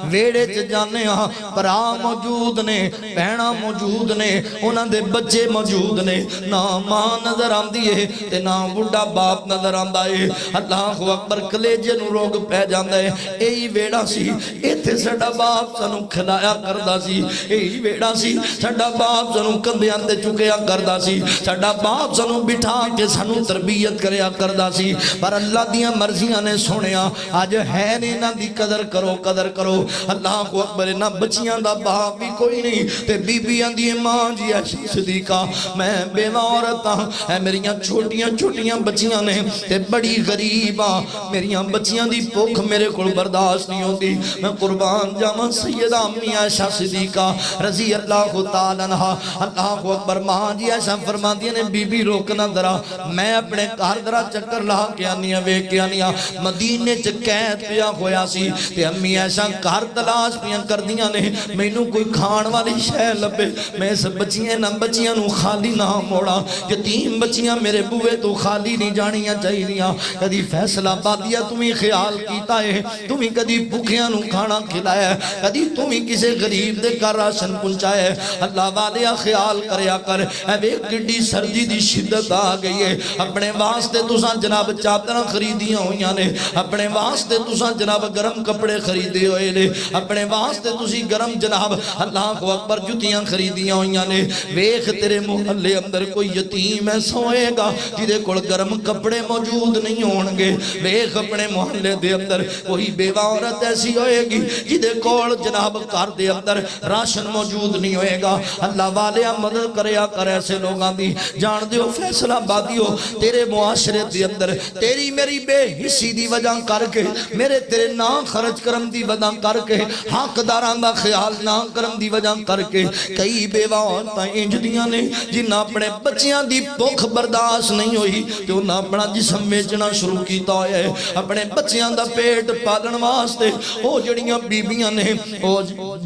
वेड़े च जाने भरा मौजूद ने, भैणा मौजूद ने, उन्हां दे बच्चे मौजूद ने, ना मां नजर आंदी है ते ना बुढ़ा बाप नजर आंदा है। अल्लाहु अकबर, कलेजे नूं रोग पै जांदा है। यही वेड़ा सी, इत्थे साडा बाप सानू खिलाया करदा सी, यही वेड़ा सी, साडा बाप सानू कंधियां ते चुकिया करदा सी, साडा बाप सानू बिठा के सानू तरबियत करया करदा सी। पर अल्लाह दियां मर्जियां ने सुनिया, अज है ने इन्हां दी कदर करो, कदर करो। अल्लाहु अकबर, इन्हां बच्चियां दा बाप भी कोई नहीं ते बीबियां दी मां जी ऐ सदीका, मैं बेवा औरत हां, मेरियां छोटियां छोटियां बच्चियां ने ते बड़ी गरीब हां, मेरियां बच्चियां दी भुख मेरे कोल बर्दाश्त नहीं होती, मैं कुर्बान जावां। सैयदा अम्मी आयशा सिद्दीका रज़ी अल्लाह तआला अन्हा, अल्लाहु अकबर, मां जी ऐसा फरमांदियां ने, बीबी रोकना जरा, मैं अपने घर जरा चक्कर ला के आनी आ, वेख के आनी आ। मदीने च कैद पिया होया सी ते अम्मी ऐसा घर तलाश पिया करदियां ने, मैनू कोई खाण वाली शै लभे, मैं इस बच्चियां नू खाली ना मोड़ा। यतीम बच्चियां मेरे बूहे तो खाली नहीं जानियां चाहिदियां। कदी फैसलाबादिया तुम्हें ख्याल कीता है, तुम्हें कदी भुखियां नू खाना खिलाया, कदी तुम्हें किसी गरीब दे घर राशन पहुंचाया? अल्लाह वालिया ख्याल करया कर। वेख किड्डी सर्दी दी शिद्दत आ गई है, अपने वास्ते तुसां जनाब चादरां खरीदियां होईयां ने, अपने वास्ते तुसां जनाब गरम कपड़े खरीदे होए ने, अपने वास्ते तुसी गरम जनाब अल्लाहु अकबर जुतियां खरीदियां होईयां ने। वेख तेरे मुहल्ले अंदर कोई यतीम ऐसा होएगा जिहदे कोल गरम कपड़े मौजूद नहीं होणगे। वेख अपने मुहल्ले दे अंदर कोई बेवा औरत ऐसी होएगी जिहदे कोल जनाब घर दे अंदर राशन मौजूद नहीं होएगा। अल्लाह वालिया मदद करया कर ऐसे लोगां दी जान दियो फैसलाबादियो तेरे मुआशरे दे अंदर तेरी मेरी बेहिस्सी दी वजह करके मेरे तेरे ना खर्च करम दी वजह करके हकदारां दा ख्याल ना करम दी वजह करके कई बेवा औरतां इंज दियां ने जिन्हां अपने बच्चियां दी भुख बर्दाश्त नहीं हुई ते उन्हां अपना जिस्म बेचना शुरू कीता होया है अपने बच्चियां दा पेट पालन वास्ते ओ जड़ियां बीबियां ने ओ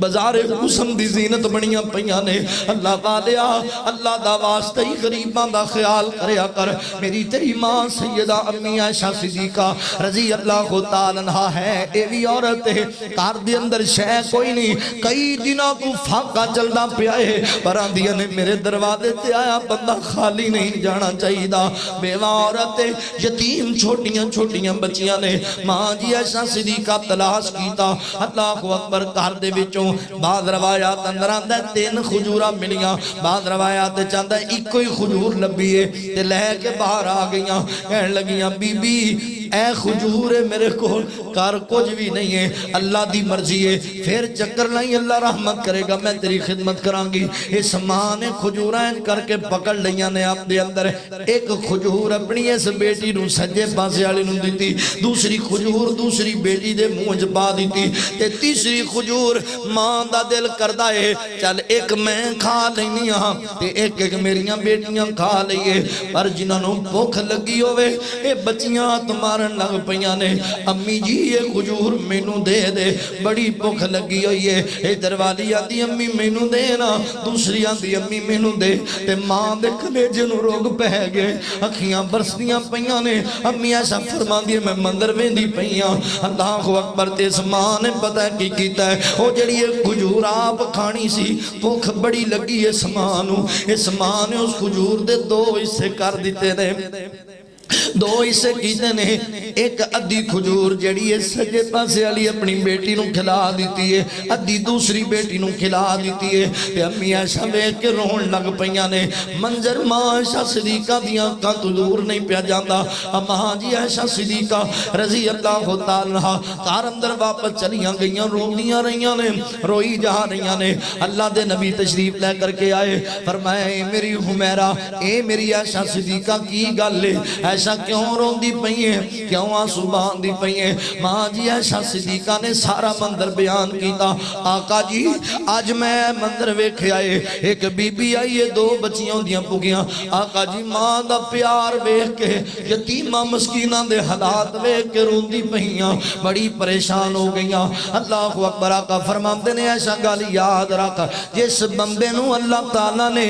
बाजार हुस्न दी जीनत बनियां पईयां ने अल्लाह वालिया अल्लाह दा वास्ते ही गरीबां दा ख्याल करया कर मेरी तेरी मां सैयदा अम्मी आयशा सिद्दीका रजी अल्लाह तआला अन्हा है ए भी औरत है घर दे अंदर शै कोई नहीं कई दिनों को फाका चलदा पिया है पर आंदियां ने मेरे दरवाजे ते आया बंदा खाली नहीं जाना चाहिए बेवा औरत यतीम छोटियां छोटियां बच्चियां ने मां जी आयशा सिद्दीका तलाश कीता अल्लाह अकबर घर दे विचों बाद रवायात अंदर आंदा तीन खजूरा मिलियां बाद रवायात चाहता इको ही खजूर लभी है ते लैके बाहर आ गईयां कहन लगियां बीबी ए खजूर है मेरे को कर कुछ भी नहीं है अल्लाह दी मर्जी है फिर चक्कर नहीं अल्लाह रहमत करेगा मैं तेरी खिदमत करांगी इस मां ने खजूर करके पकड़ लिया ने आप दे अंदर एक खजूर अपनी इस बेटी नूं सज्जे पासे वाली नूं दिती दूसरी खजूर दूसरी बेटी दे मुंह च पा दिती ते तीसरी खजूर मां दा दिल करदा है चल एक मैं खा लैनी हां ते एक एक मेरियां बेटियां खा लईए पर जिन्हां नूं भुख लगी होवे ए बच्चियां मारन लग पईयां ने अम्मी जी ये खजूर मैनू दे दे बड़ी भुख लगी हुई है इधर वाली आंदी अम्मी मैनू दे ना दूसरी आंदी अम्मी मैनू दे ते मां दे कलेजे नूं रोग पै गए अखियां बरसदियां पईयां ने अम्मी ऐसा फरमांदी मैं मंदिर वेंदी पईयां अल्लाह अकबर ते इस मां ने पता की कीता है ओ जड़ी ये खजूर आप खानी सी भुख बड़ी लगी है इस मां नूं इस मां ने उस खजूर दे दो हिस्से कर दिते ने दो हिस्से कीते ने एक अद्धी खजूर जड़ी है सज्जे पासे वाली अपनी बेटी नूं खिला दी है अद्धी दूसरी बेटी नूं खिला दी है ते अम्मी आयशा वेख के रोन लग पईयां ने मंजर मां आयशा सिद्दीका दी अखां तो दूर नहीं पिया जांदा मां जी आयशा सिद्दीका रजी अल्लाह तआला घर अंदर वापस चलियां गईयां रोंदियां रहियां ने रोई जा रहियां ने अल्लाह दे नबी तशरीफ ले करके आए फरमाया ए मेरी हुमैरा ए मेरी आयशा सिद्दीका की गल है ऐसा क्यों रोंदी पई है क्यों आंसू बहांदी पई है मां जी आयशा सिद्दीका ने सारा मंजर बयान किया आका जी आज मैं मंजर वेखिया है एक बीबी आई है दो बच्चियां होंदियां पुगियां आका जी मां दा प्यार वेख के यतीमा मस्कीना दे हालात वेख के रोंदी पईयां बड़ी परेशान हो गईयां अल्लाह अकबर आका फरमांदे ने ऐसा गल याद रख जिस बंदे नूं अल्लाह ताला ने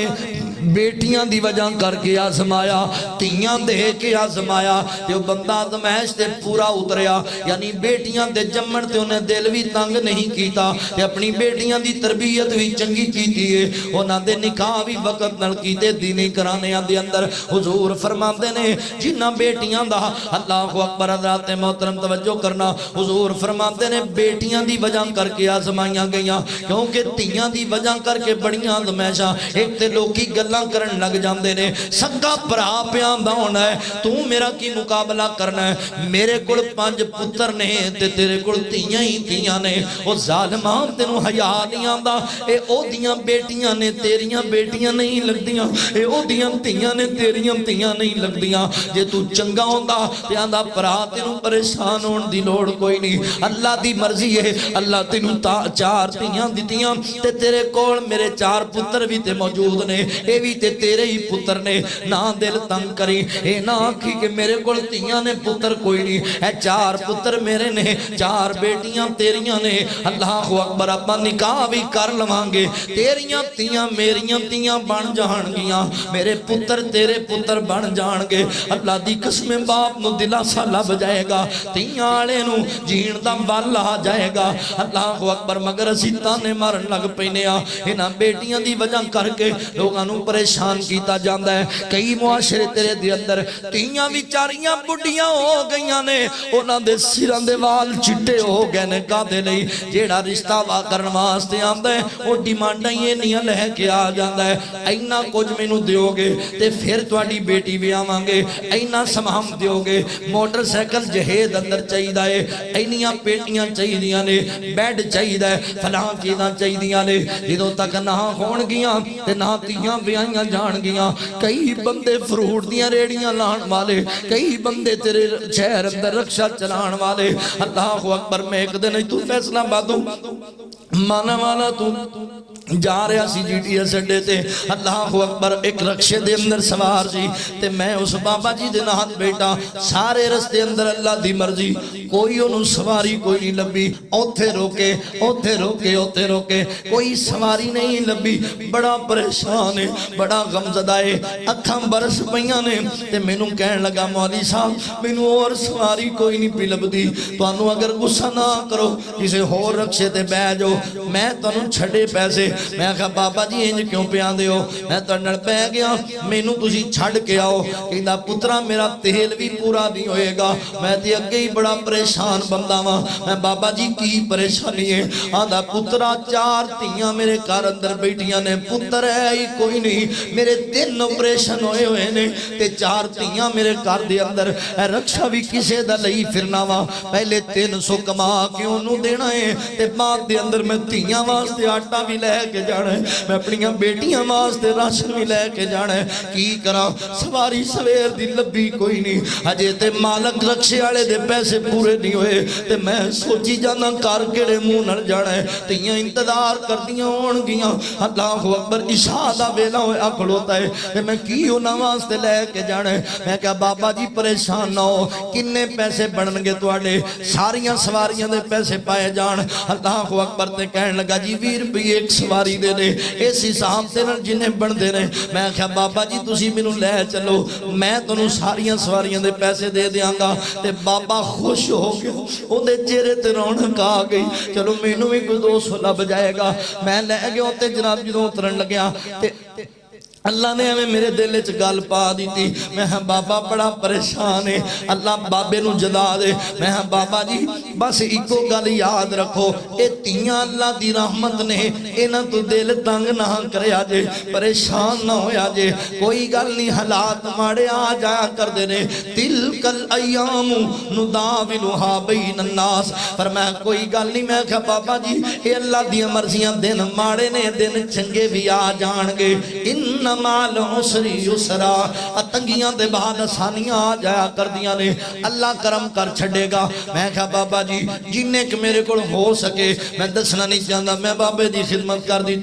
बेटियां दी वजह करके आजमाया तियां दे के आजमाया ते बंदा आजमाइश ते पूरा उतरिया यानी बेटियां दे जम्मण ते उन्हें दिल भी तंग नहीं कीता ते अपनी बेटियां दी तरबियत भी चंगी कीती है उन्हां दे निकाह भी वक्त नाल कीते दीनी घराणियां दे अंदर हुजूर फरमांदे ने जिन्हां बेटियां दा अल्लाह अकबर हज़रात मोहतरम तवज्जो करना हुजूर फरमांदे ने बेटियां दी वजह करके आजमाइयां गईयां क्योंकि तियां दी वजह करके बड़ियां आजमाइशां एक ते लोकी करन लग जाते ने सगा भरा प्यादा होना है तू मेरा की मुकाबला करना है मेरे को 5 पुत्र ने ते तेरे को धीयां ही धीयां ने ओ जालिमा तेनू हया नहीं आंदा ए ओदियां बेटियां ने तेरियां बेटियां नहीं लगदियां ए ओदियां धीयां ने तेरियां धीयां नहीं लगदियां जे तू चंगा होंदा ते आंदा भरा तेनू परेशान होने की लोड़ कोई नहीं अल्लाह दी मर्जी है अल्लाह तेनू 4 धीयां दित्तियां ते तेरे कोल मेरे 4 पुत्र भी ते मौजूद ने ए भी ते तेरे ही पुत्र ने ना दिल तंग करी ए ना आखी कि मेरे कोल धीयां ने पुत्र कोई नहीं ए 4 पुत्र मेरे ने 4 बेटियां तेरियां ने अल्लाह अकबर अपना निकाह भी कर लवांगे तेरियां धीयां मेरियां धीयां बन जाणगियां मेरे पुत्र तेरे पुत्र बन जाणगे अल्लाह दी कसम बाप नूं दिलासा लभ जाएगा धीयां वाले नूं जीण दा बल आ जाएगा अल्लाह अकबर मगर असीं ताने मारन लग पैने आ इन्हां बेटियां दी वजह करके लोगां नूं परेशान किया जाता है कई मुआशरे तेरे दे अंदर धीयां विचारियां बुढ़ियां हो गईयां ने उन्हां दे सिरां दे वाल चिट्टे हो गए ने कादे लई जेड़ा रिश्ता वा करन वास्ते आंदा है ओ डिमांडां ही इन्नियां लेके आ जांदा है इन्ना कुछ मैनू दिओगे ते फिर तुहाडी बेटी विआवांगे इन्ना समान दिओगे मोटरसाइकिल जहेज अंदर चाहिदा है इन्नियां पेटियां चाहिदियां ने बैड चाहिदा है फलां चीज़ां चाहिदियां ने जदों तक ना होणगियां ते ना धीयां गिनाइयां जाणगियां। कई बंदे फ्रूट दियां रेड़ियां लाण वाले, कई बंदे तेरे शहर अंदर रक्षा चलाण वाले। अल्लाह अकबर। मैं एक दिन तू फैसलाबादों माना वाला तू जा रहा सी GTS अड्डे ते। अल्लाह अकबर। एक रक्शे दे अंदर सवार सी ते मैं उस बाबा जी दे नाल बैठा। सारे रस्ते अंदर अल्लाह दी मर्जी, कोई ओनू सवारी कोई नहीं लभी। ओथे रोके ओथे रोके ओथे रोके, कोई सवारी नहीं लभी। बड़ा परेशान है, बड़ा गमजदा है, अखां बरस पईयां ने ते मैनू कहण लगा मौलवी साहब मैनू और सवारी कोई नहीं पी लभदी। तुहानू अगर गुस्सा ना करो किसी होर रक्शे ते बह जाओ, मैं तुहानू छड्डे पैसे। मैं कहा बाबा जी इंज क्यों पियादे हो, मैं तुहाडे नाल पै गया, मैनू तुसीं छड्ड के आओ। कहंदा पुत्रा मेरा तेल भी पूरा नहीं होएगा, मैं ते अगे ही बड़ा परेशान बंदा वां। मैं बाबा जी की परेशानी है? आंदा पुत्रा 4 धीआं मेरे घर अंदर बैठियां ने, पुत्र है ही कोई नहीं, मेरे 3 ऑपरेशन होए हुए ने ते 4 धीआं मेरे घर दे अंदर। रक्षा भी किसे दा लई फिरना वा, पहले 300 कमा के ओनू देना है ते बाद दे अंदर मैं धीआं वास्ते आटा भी लै के जाना है, मैं अपनी बेटियां वास्ते राशन भी लैके जाना है। की करा सवारी सवेर दी लभी कोई नहीं, अजे ते मालक रक्शे वाले दे पैसे पूरे नहीं होए ते मैं सोची जाना घर केड़े मुंह नाल जाना है। तियां इंतजार करदियां होणगियां। अल्लाह अकबर। इशा दा वेला होया खड़ोता है ते मैं की उन्हां वास्ते लैके जाना है। मैं कहा बाबा जी परेशान ना हो, किन्ने पैसे बनणगे तुहाडे? सारियां सवारियां दे पैसे पाए जाण। अल्लाह अकबर। ते कहण लगा जी 20 रुपये एक सवारी दे दे, इस हिसाब से जिन्हें बनते ने। मैं आख्या बाबा जी तुसी मैनू लै चलो, मैं तुहानू सारियां सवारियां दे पैसे दे देंगा। ते बाबा खुश हो गया, उहदे चेहरे ते रौनक आ गई। चलो मैनू भी कोई 200 लभ जाएगा। मैं लै गया ते जनाब जो उतरन लग्या ते अल्लाह ने एवं मेरे दिल च गल पा दी। मैं बाबा बड़ा परेशान है, अल्लाह बाबे नू जला दे। मैं बाबा जी बस इको गल याद रखो, ये धीआं अल्लाह दी रहमत ने, इन्हां तो दिल तंग ना करया जे, परेशान ना होया जे। कोई गल नहीं, हालात माड़े आ जाया करदे ने। तिल कल अय्यामु नुदाविलुहा बैनन नास। पर मैं कोई गल नहीं। मैं कहा बाबा जी ये अल्लाह दी मर्जियां, दिन माड़े ने दिन चंगे भी आ जाणगे। इन माल उसरी उसरा, तंगियां दे बाद आसानियां आ जाया करदियां ने, अल्लाह करम कर छड़ेगा। मैं कहा बाबा जी जिन्ने क मेरे कोल हो सके मैं दसना नहीं चाहता, मैं बाबे दी खिदमत कर दी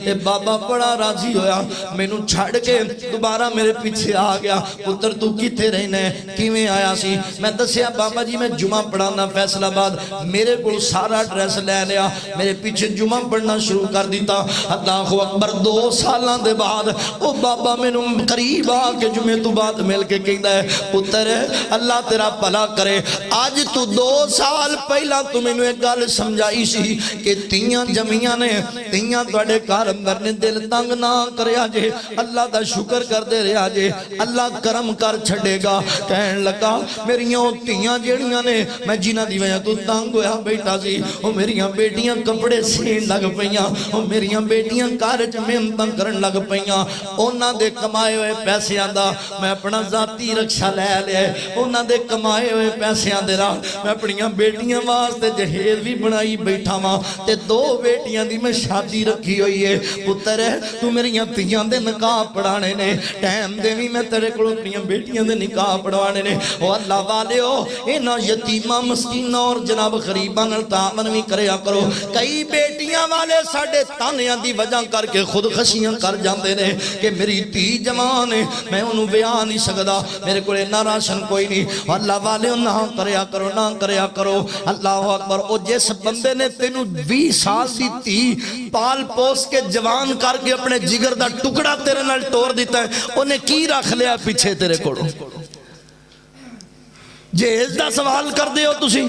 ते बाबा बड़ा राजी होया, मैनू छड़ के दोबारा मेरे पीछे आ गया। पुत्र तू किथे रहना है, किवें आया सी? मैं दसिया बाबा जी मैं जुमा पढ़ाना फैसलाबाद, मेरे को सारा ड्रेस लै लिया, मेरे पीछे जुमा पढ़ना शुरू कर दिता। अल्लाह अकबर। 2 सालों के बाद ओ बाबा मैनू करीब आके जुमे तो बाद मिल के कहता है पुत्र अल्लाह तेरा भला करे, अज तू 2 साल पहला तू मैनू एक गल समझाई सी कि धीआं जमीआं ने, धीआं तुहाडे घर अंदर ने, दिल तंग ना करया जे, अल्लाह दा शुक्र करदे रहा जे, अल्लाह करम कर छड़ेगा। कहन लगा मेरियां धीआं जेड़ियां ने मैं जिन्हां दी वजह तो तंग होया बैठा सी, ओ मेरियां बेटियां कपड़े सीन लग पईयां, ओ मेरियां बेटियां घर च मेहनत करन लग पईयां। उन्हां दे कमाए हुए पैसिਆਂ दा मैं अपना जाती रक्षा लै लिया, उन्हां दे कमाए हुए पैसिਆਂ दे राह मैं अपनियां बेटियां वास्ते जहेज भी बनाई बैठा वां ते 2 बेटियां दी मैं शादी रखी हुई है। पुत्र तू मेरियां धीआं दे निकाह पढ़ाने ने, टाइम दे भी मैं तेरे कोल अपनियां बेटियां दे निकाह पढ़वाने ने। ओ अल्लाह वालिओ इन्हां यतीमां मस्कीनां और जनाब गरीबां नाल तामन भी करया करो। कई बेटियां वाले साडे तानियां दी वजह करके खुदकशियां कर जांदे ने कि मेरी धी जवान है मैं उन्होंने ब्याह नहीं सकता, मेरे को इन्ना राशन कोई नहीं। अल्लाह वाले ना करया करो, ना करया करो। अल्लाह अकबर। ओ जिस बंदे ने तेनू 20 साल की धी पाल पोस के जवान करके अपने जिगर का टुकड़ा तेरे नाल तोड़ दिता है, उन्हें की रख लिया पीछे तेरे को? जहेज का सवाल करते हो तुसी,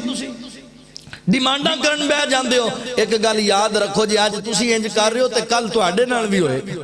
डिमांडा करन बह जाते हो। एक गल याद रखो जी अज तुसी इंज कर रहे हो तो कल तुहाडे नाल भी होएगी।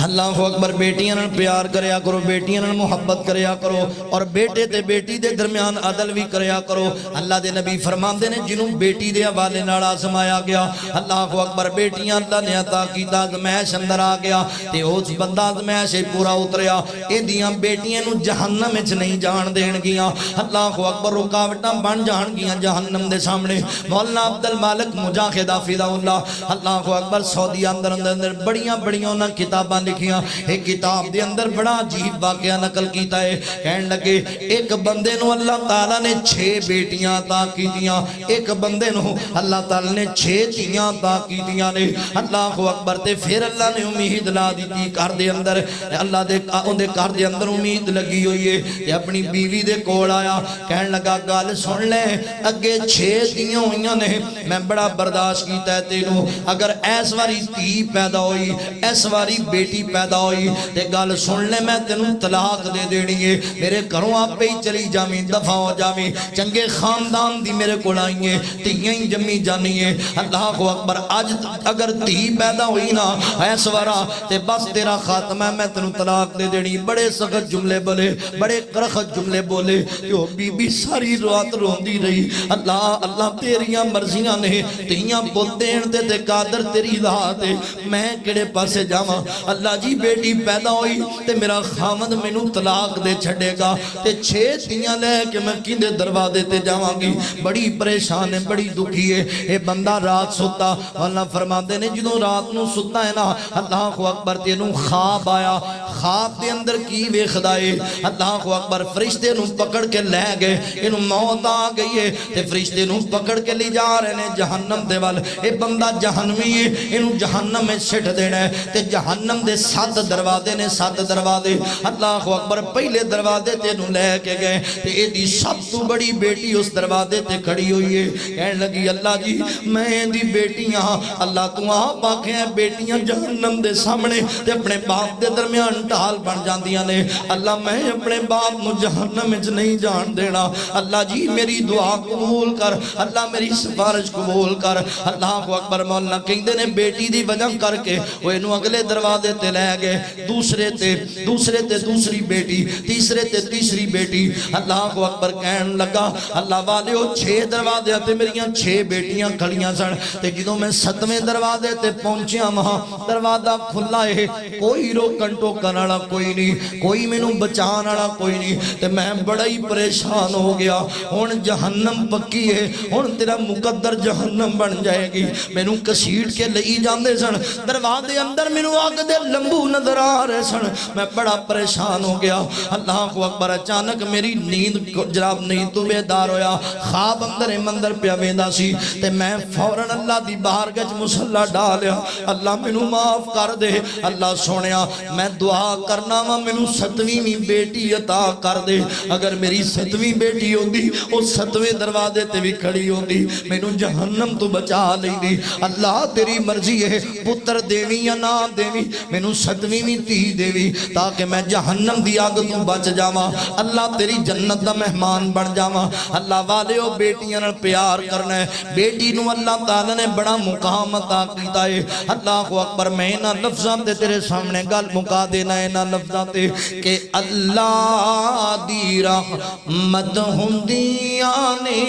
अल्लाह अकबर। बेटियां नाल प्यार करया करो, बेटियां नाल मुहब्बत करया करो और बेटे ते बेटी दे दरमियान अदल भी करया करो। अल्लाह दे नबी फरमांदे ने जिन्हों बेटी दे हवाले नाल आजमाया गया, अल्लाह अकबर, बेटियां अल्लाह ने अता कीता, अजमैश अंदर आ गया ते उस बंदा अजमैश पूरा उतरिया, इहदियां बेटियां नूं जहन्नम विच नहीं जाण देणगियां। अल्लाह अकबर। रुकावटां बन जाणगियां जहन्नम दे सामने। मौलाना अब्दुल मालिक मुजाहिद हाफिज़हुल्लाह, अल्लाह अकबर, सऊदी अंदर बड़ियां बड़ियां उन्हां किताबां किताबां लिखियां। एक किताब दे अंदर बड़ा अजीब वाकया नकल कीता है। कहन लगे एक बंदे नूं अल्लाह ताला ने 6 बेटियां अता कीतियां, एक बंदे नूं अल्लाह ताला ने 6 धीआं अता कीतियां ने। अल्लाह अकबर। ते फिर अल्लाह ने उम्मीद ला दी घर दे अंदर, अल्लाह दे उहदे घर दे अंदर उम्मीद लगी हुई है। ते अपनी बीवी दे कोल आया, कहन लगा गल सुन ले, अगे 6 धीआं होईयां ने, मैं बड़ा बर्दाश्त कीता है तेनू, अगर इस वारी धी पैदा हुई, इस वारी बेटी पैदा हुई ते गल सुन ले, मैं तेनू तलाक दे देनी है, मेरे घरों आपे ही चली जावी, दफा हो जावी, चंगे खानदान दी मेरे कोल आई है, धीआं ही जम्मी जानी है। अल्लाह अकबर। अज अगर धी पैदा हुई ना इस वारा ते बस तेरा खात्मा है, मैं तेनू तलाक दे देनी। बड़े सख्त जुमले बोले, बड़े करखत जुमले बोले। यो बीबी सारी रात रोंदी रही, अल्लाह अल्लाह तेरियां मर्जियां ने, धीआं पुत देण ते कादर तेरी रात है, मैं किहड़े पासे जावां। अल्लाह जी बेटी पैदा हुई ते मेरा खामद मैनू तलाक दे छड़ेगा ते 6 धीआं लेके मैं किंदे दरवाजे ते जावांगी। बड़ी परेशान है, बड़ी दुखी है। ये बंदा रात सुता, अल्लाह फरमाते ने जो रात नूं सुता है ना, अल्लाह अकबर, तेनू ख्वाब आया, ख्वाब दे अंदर की वेखदा है, अल्लाह अकबर, फरिश्ते नूं पकड़ के लै गए, इनू मौत आ गई है ते फरिश्ते नूं पकड़ के ले जा रहे ने जहन्नम दे वल। ये बंदा जहन्नमी है, इनू जहन्नम में सिट देना है ते जहन्नम दे 7 दरवाजे ने, 7 दरवाजे। अल्लाह अकबर। पहले दरवाजे तेनू लैके गए ते एदी सब तो बड़ी बेटी उस दरवाजे ते खड़ी हुई है। कहन लगी अल्लाह जी मैं एदी बेटियां, अल्लाह तू आप आखे बेटियां जहन्नम दे सामने ते अपने बाप दे दरमियान ढाल बन जांदियां ने, अल्लाह मैं अपने बाप नू जहन्नम विच नहीं जान देना। अल्लाह जी मेरी दुआ कबूल कर, अल्लाह मेरी सिफारिश कबूल कर। अल्लाह अकबर। मौला कहंदे ने बेटी दी वजह करके वो इनू अगले दरवाजे ते लै गए, दूसरे ते दूसरी बेटी, तीसरे ते तीसरी बेटी। अल्लाह अकबर। कहन लगा अल्लाह वाले 6 दरवाजे ते मेरियां 6 बेटियां खड़ियां सन ते जदों मैं 7वें दरवाजे ते पहुंचिया वहां दरवाजा खुला है, कोई रोकन टोकन वाला कोई नहीं, कोई मैनू बचाने वाला कोई नहीं ते मैं बड़ा ही परेशान हो गया। हुण जहन्नम पक्की है, हुण तेरा मुकद्दर जहन्नम बन जाएगी। मैनू घसीट के लई जांदे सन, दरवाजे अंदर मैनू अग दे लंबू नजर आ रहे सन, मैं बड़ा परेशान हो गया। अल्लाह अकबर। अचानक मेरी नींद जनाब नींद तो बेदार होया, ख्वाब अंदर मंदर पिया वेंदा सी ते मैं फौरन अल्लाह दी बारगाह च मुसल्ला डालिया, अल्लाह मैनू माफ कर दे। अल्लाह सोनिया मैं दुआ करना वा मैनू 7वीं बेटी अता कर दे। अगर मेरी 7वीं बेटी होंदी वो 7वें दरवाजे ते भी खड़ी होंदी, मैनू जहन्नम तो बचा लेंदी। अल्लाह तेरी मर्जी है, पुत्र देवी या ना देवी, मैनू 7वीं धी देवी ताकि मैं जहन्नम दी अग तो बच जावा, अल्लाह तेरी जन्नत दा मेहमान बन जावा। अल्लाह वाले ओ बेटियां नाल प्यार करना है, बेटी नू अल्लाह ताला ने बड़ा मुकाम अता कीता है। अल्लाह अकबर। मैं इन्हां लफ्ज़ां ते तेरे सामने गल मुका देना, इन्हां लफ्ज़ां ते कि अल्लाह दी रहमत हुंदियां ने,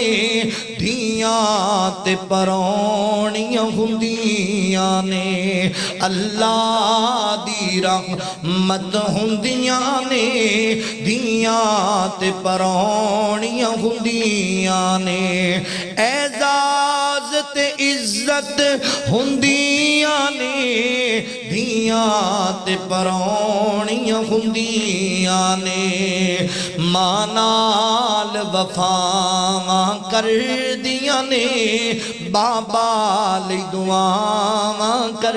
धीआं ते परौणियां हुंदियां ने, अल्लाह दी रहमत हुंदियां ने, धीआं ते परौणियां हुंदियां ने, एजाज ते इज्जत हुंदियां ने, धीआं ते परौणियां हुंदियां ने, मां नाल वफावां कर दियां ने, बाबा लई दुआवां कर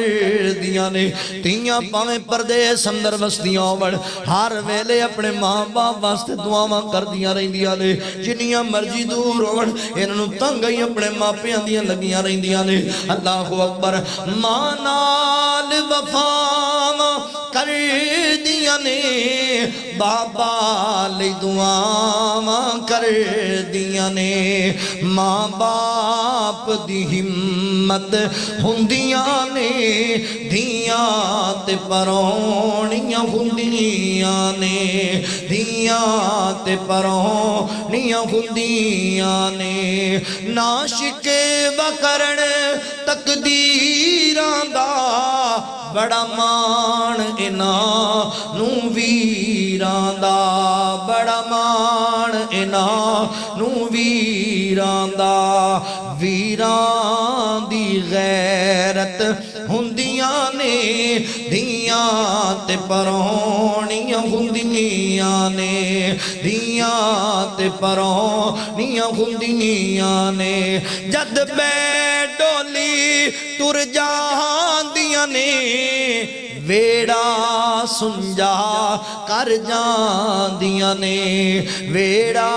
दियां ने। धीआं भावें परदेस अंदर वसदियां होवण, हर वेले अपने मां बाप वास्ते दुआवां करदियां रहिंदियां ने, जिन्नियां मर्जी दूर होवण इन्हां नूं तंग ही अपने मापियां दियां लगियां रहिंदियां ने। अल्लाह अकबर। मां नाल वफावां कर दियां ने, बाबा लई दुआवां कर दियां ने, मां बाप दी हिम्मत हुंदियां ने, धीआं ते परौणियां हुंदियां ने, धीआं ते परौणियां हुंदियां ने, नाशिके वकरण तकदीरां दा बड़ा मान इन्हां नूं वीरां दा, बड़ा मान इन्हां नूं वीरां दा, वीरां दी गैरत हुंदियां ने, धियां ते परौणियां हुंदियां ने, धियां ते परौणियां हुंदियां ने। जद डोली तुर जांदियां ने, वेड़ा सुंजा कर जांदियां ने, वेड़ा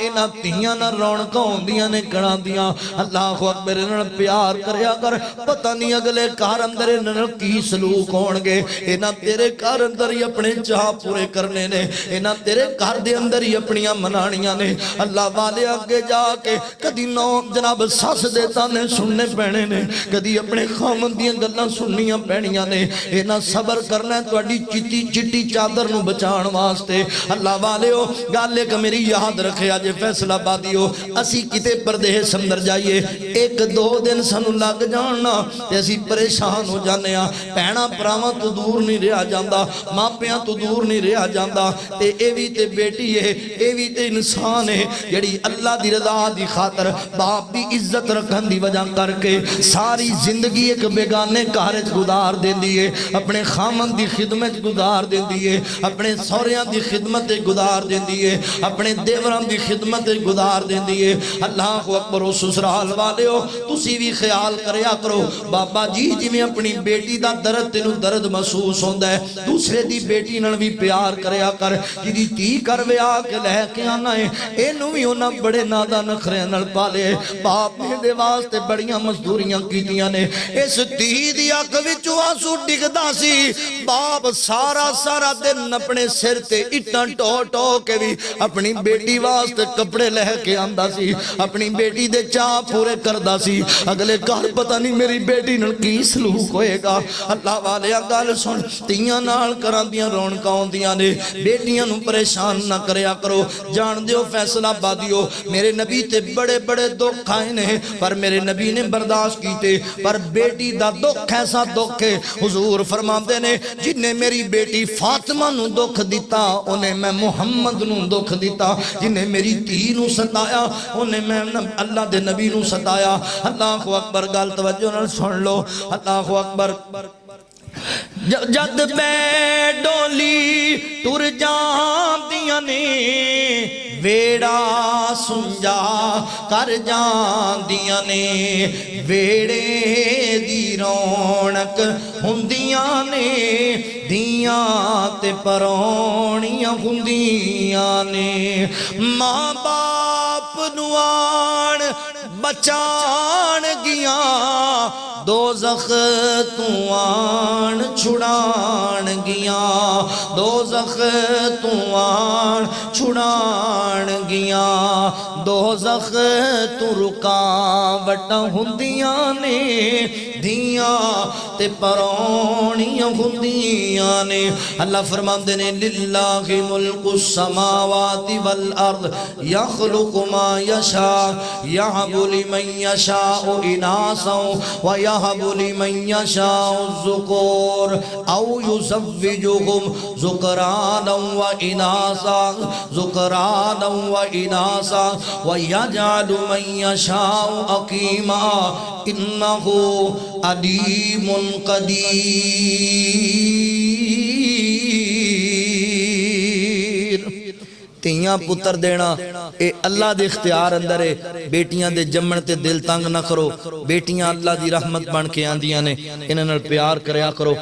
इन्हां तियां नाल रौनकां होंदियां ने कणा दियां। अल्लाह अकबर, इन्हां प्यार करया कर, पता नहीं अगले घर अंदर इन्हां की सलूक होणगे। इन्हां तेरे घर अंदर ही अपने चाह पूरे करने ने, इन्हां तेरे घर दे अंदर ही अपनियां मनाणियां ने। अल्लाह वाले अगे जाके कदी नौ जनाब सस दे ताने सुनने पैने ने, कदी अपने खामन दियां गल्लां सुननियां पैणियां ने। इन्हां सबर करना तुहाडी चिट्टी चिट्टी चादर नूं बचाउण वास्ते। अल्लाह वालिओ गल एक मेरी याद रखिया जे फैसलाबादिओ, असी किते परदेस अंदर जाइए एक दो दिन सानू लग जाण ना ते असी परेशान हो जाने आ। भैणां भरावां तो दूर नहीं रहा जांदा, मापियां तो दूर नहीं रहा जांदा। ते ए वी ते बेटी है, ए वी ते इंसान है जिहड़ी अल्लाह दी रज़ा दी खातर बाप दी इज्जत रखण दी वजह करके सारी जिंदगी एक बेगाने घर च गुजार देंदी है, अपने खामन दी खिदमत गुजार देंदी है, अपने सौहरियां दी खिदमत गुजार देंदी है, अपने देवरां दी खिदमत गुजार देंदी है। अल्लाह अकबर। ससुराल वालिओ तुसी भी ख्याल करया करो बाबा जी, जिवें अपनी बेटी दा दर्द तेनू दर्द महसूस होंदा है, दूसरे दी बेटी नाल भी प्यार करया कर। जिहदी धी कर विआह के लैके आना है, इहनू भी उन्हां बड़े नादा नखरियां नाल पाले। बाप ने दे वास्ते बड़ियां मजदूरियां कीतियां ने, इस धी दी अख विचों आंसू डिगदा सी। बाप सारा सारा दिन अपने सिर ते इट्टां ढो ढो के भी अपनी बेटी वास्ते कपड़े लैके आंदा सी, अपनी बेटी दे चाह पूरे करदा सी। अगले घर पता नहीं मेरी बेटी नाल की सलूक होएगा। अल्लाह वालिया गल सुन, तियां नाल घरां दियां रौनकां आउंदियां ने, बेटियां नूं परेशान ना करया करो। जान दिओ फैसलाबादिओ, मेरे नबी ते बड़े बड़े दुख आए ने पर मेरे नबी ने बर्दाश्त कीते। पर बेटी दा दुख ऐसा दुख है, हुजूर फरमाते ने जिन्हें मेरी बेटी फातिमा नूं दुख दिता उन्हें मैं मुहम्मद नूं दुख दिता, जिन्हें मेरी धी नूं सताया उन्हें मैं अल्लाह दे नबी नूं सताया। अल्लाह अकबर। गल तवज्जो नाल सुन लो। अल्लाह अकबर। जद डोली तुर जांदियां ने, वेड़ा सुंजा कर जांदियां ने, वेड़े दी रौनक हुंदियां ने, धियां ते परौणियां हुंदियां ने। मां बाप नूं आण बचाण गियां, दोज़ख तू आण छुड़ाण गियां, दोज़ख तू आण छुड़ाण गियां, दोज़ख तू रुकावट हुंदियां ने, धियां ते परौणियां हुंदियां ने। अल्लाह फरमांदे ने लिल्लाहि मुल्कु समावाति वल अर्द यखलुकु मा यशा यहबु लिमन यशाउ इनासा व यहबु लिमन यशाउ ज़ुकूर औ युज़व्विजुहुम ज़ुकराना व इनासा, ज़ुकराना व इनासा व यजअलु मन यशाउ अकीमा इन्नहु अलीमुन कदीर। तियां पुत्र देना ए अल्लाह दे इख्तियार अंदर है। बेटियां दे जम्मण ते दिल तंग ना करो, बेटियां अल्लाह दी रहमत बन के आंदियां ने, इन्हां नाल प्यार करया करो।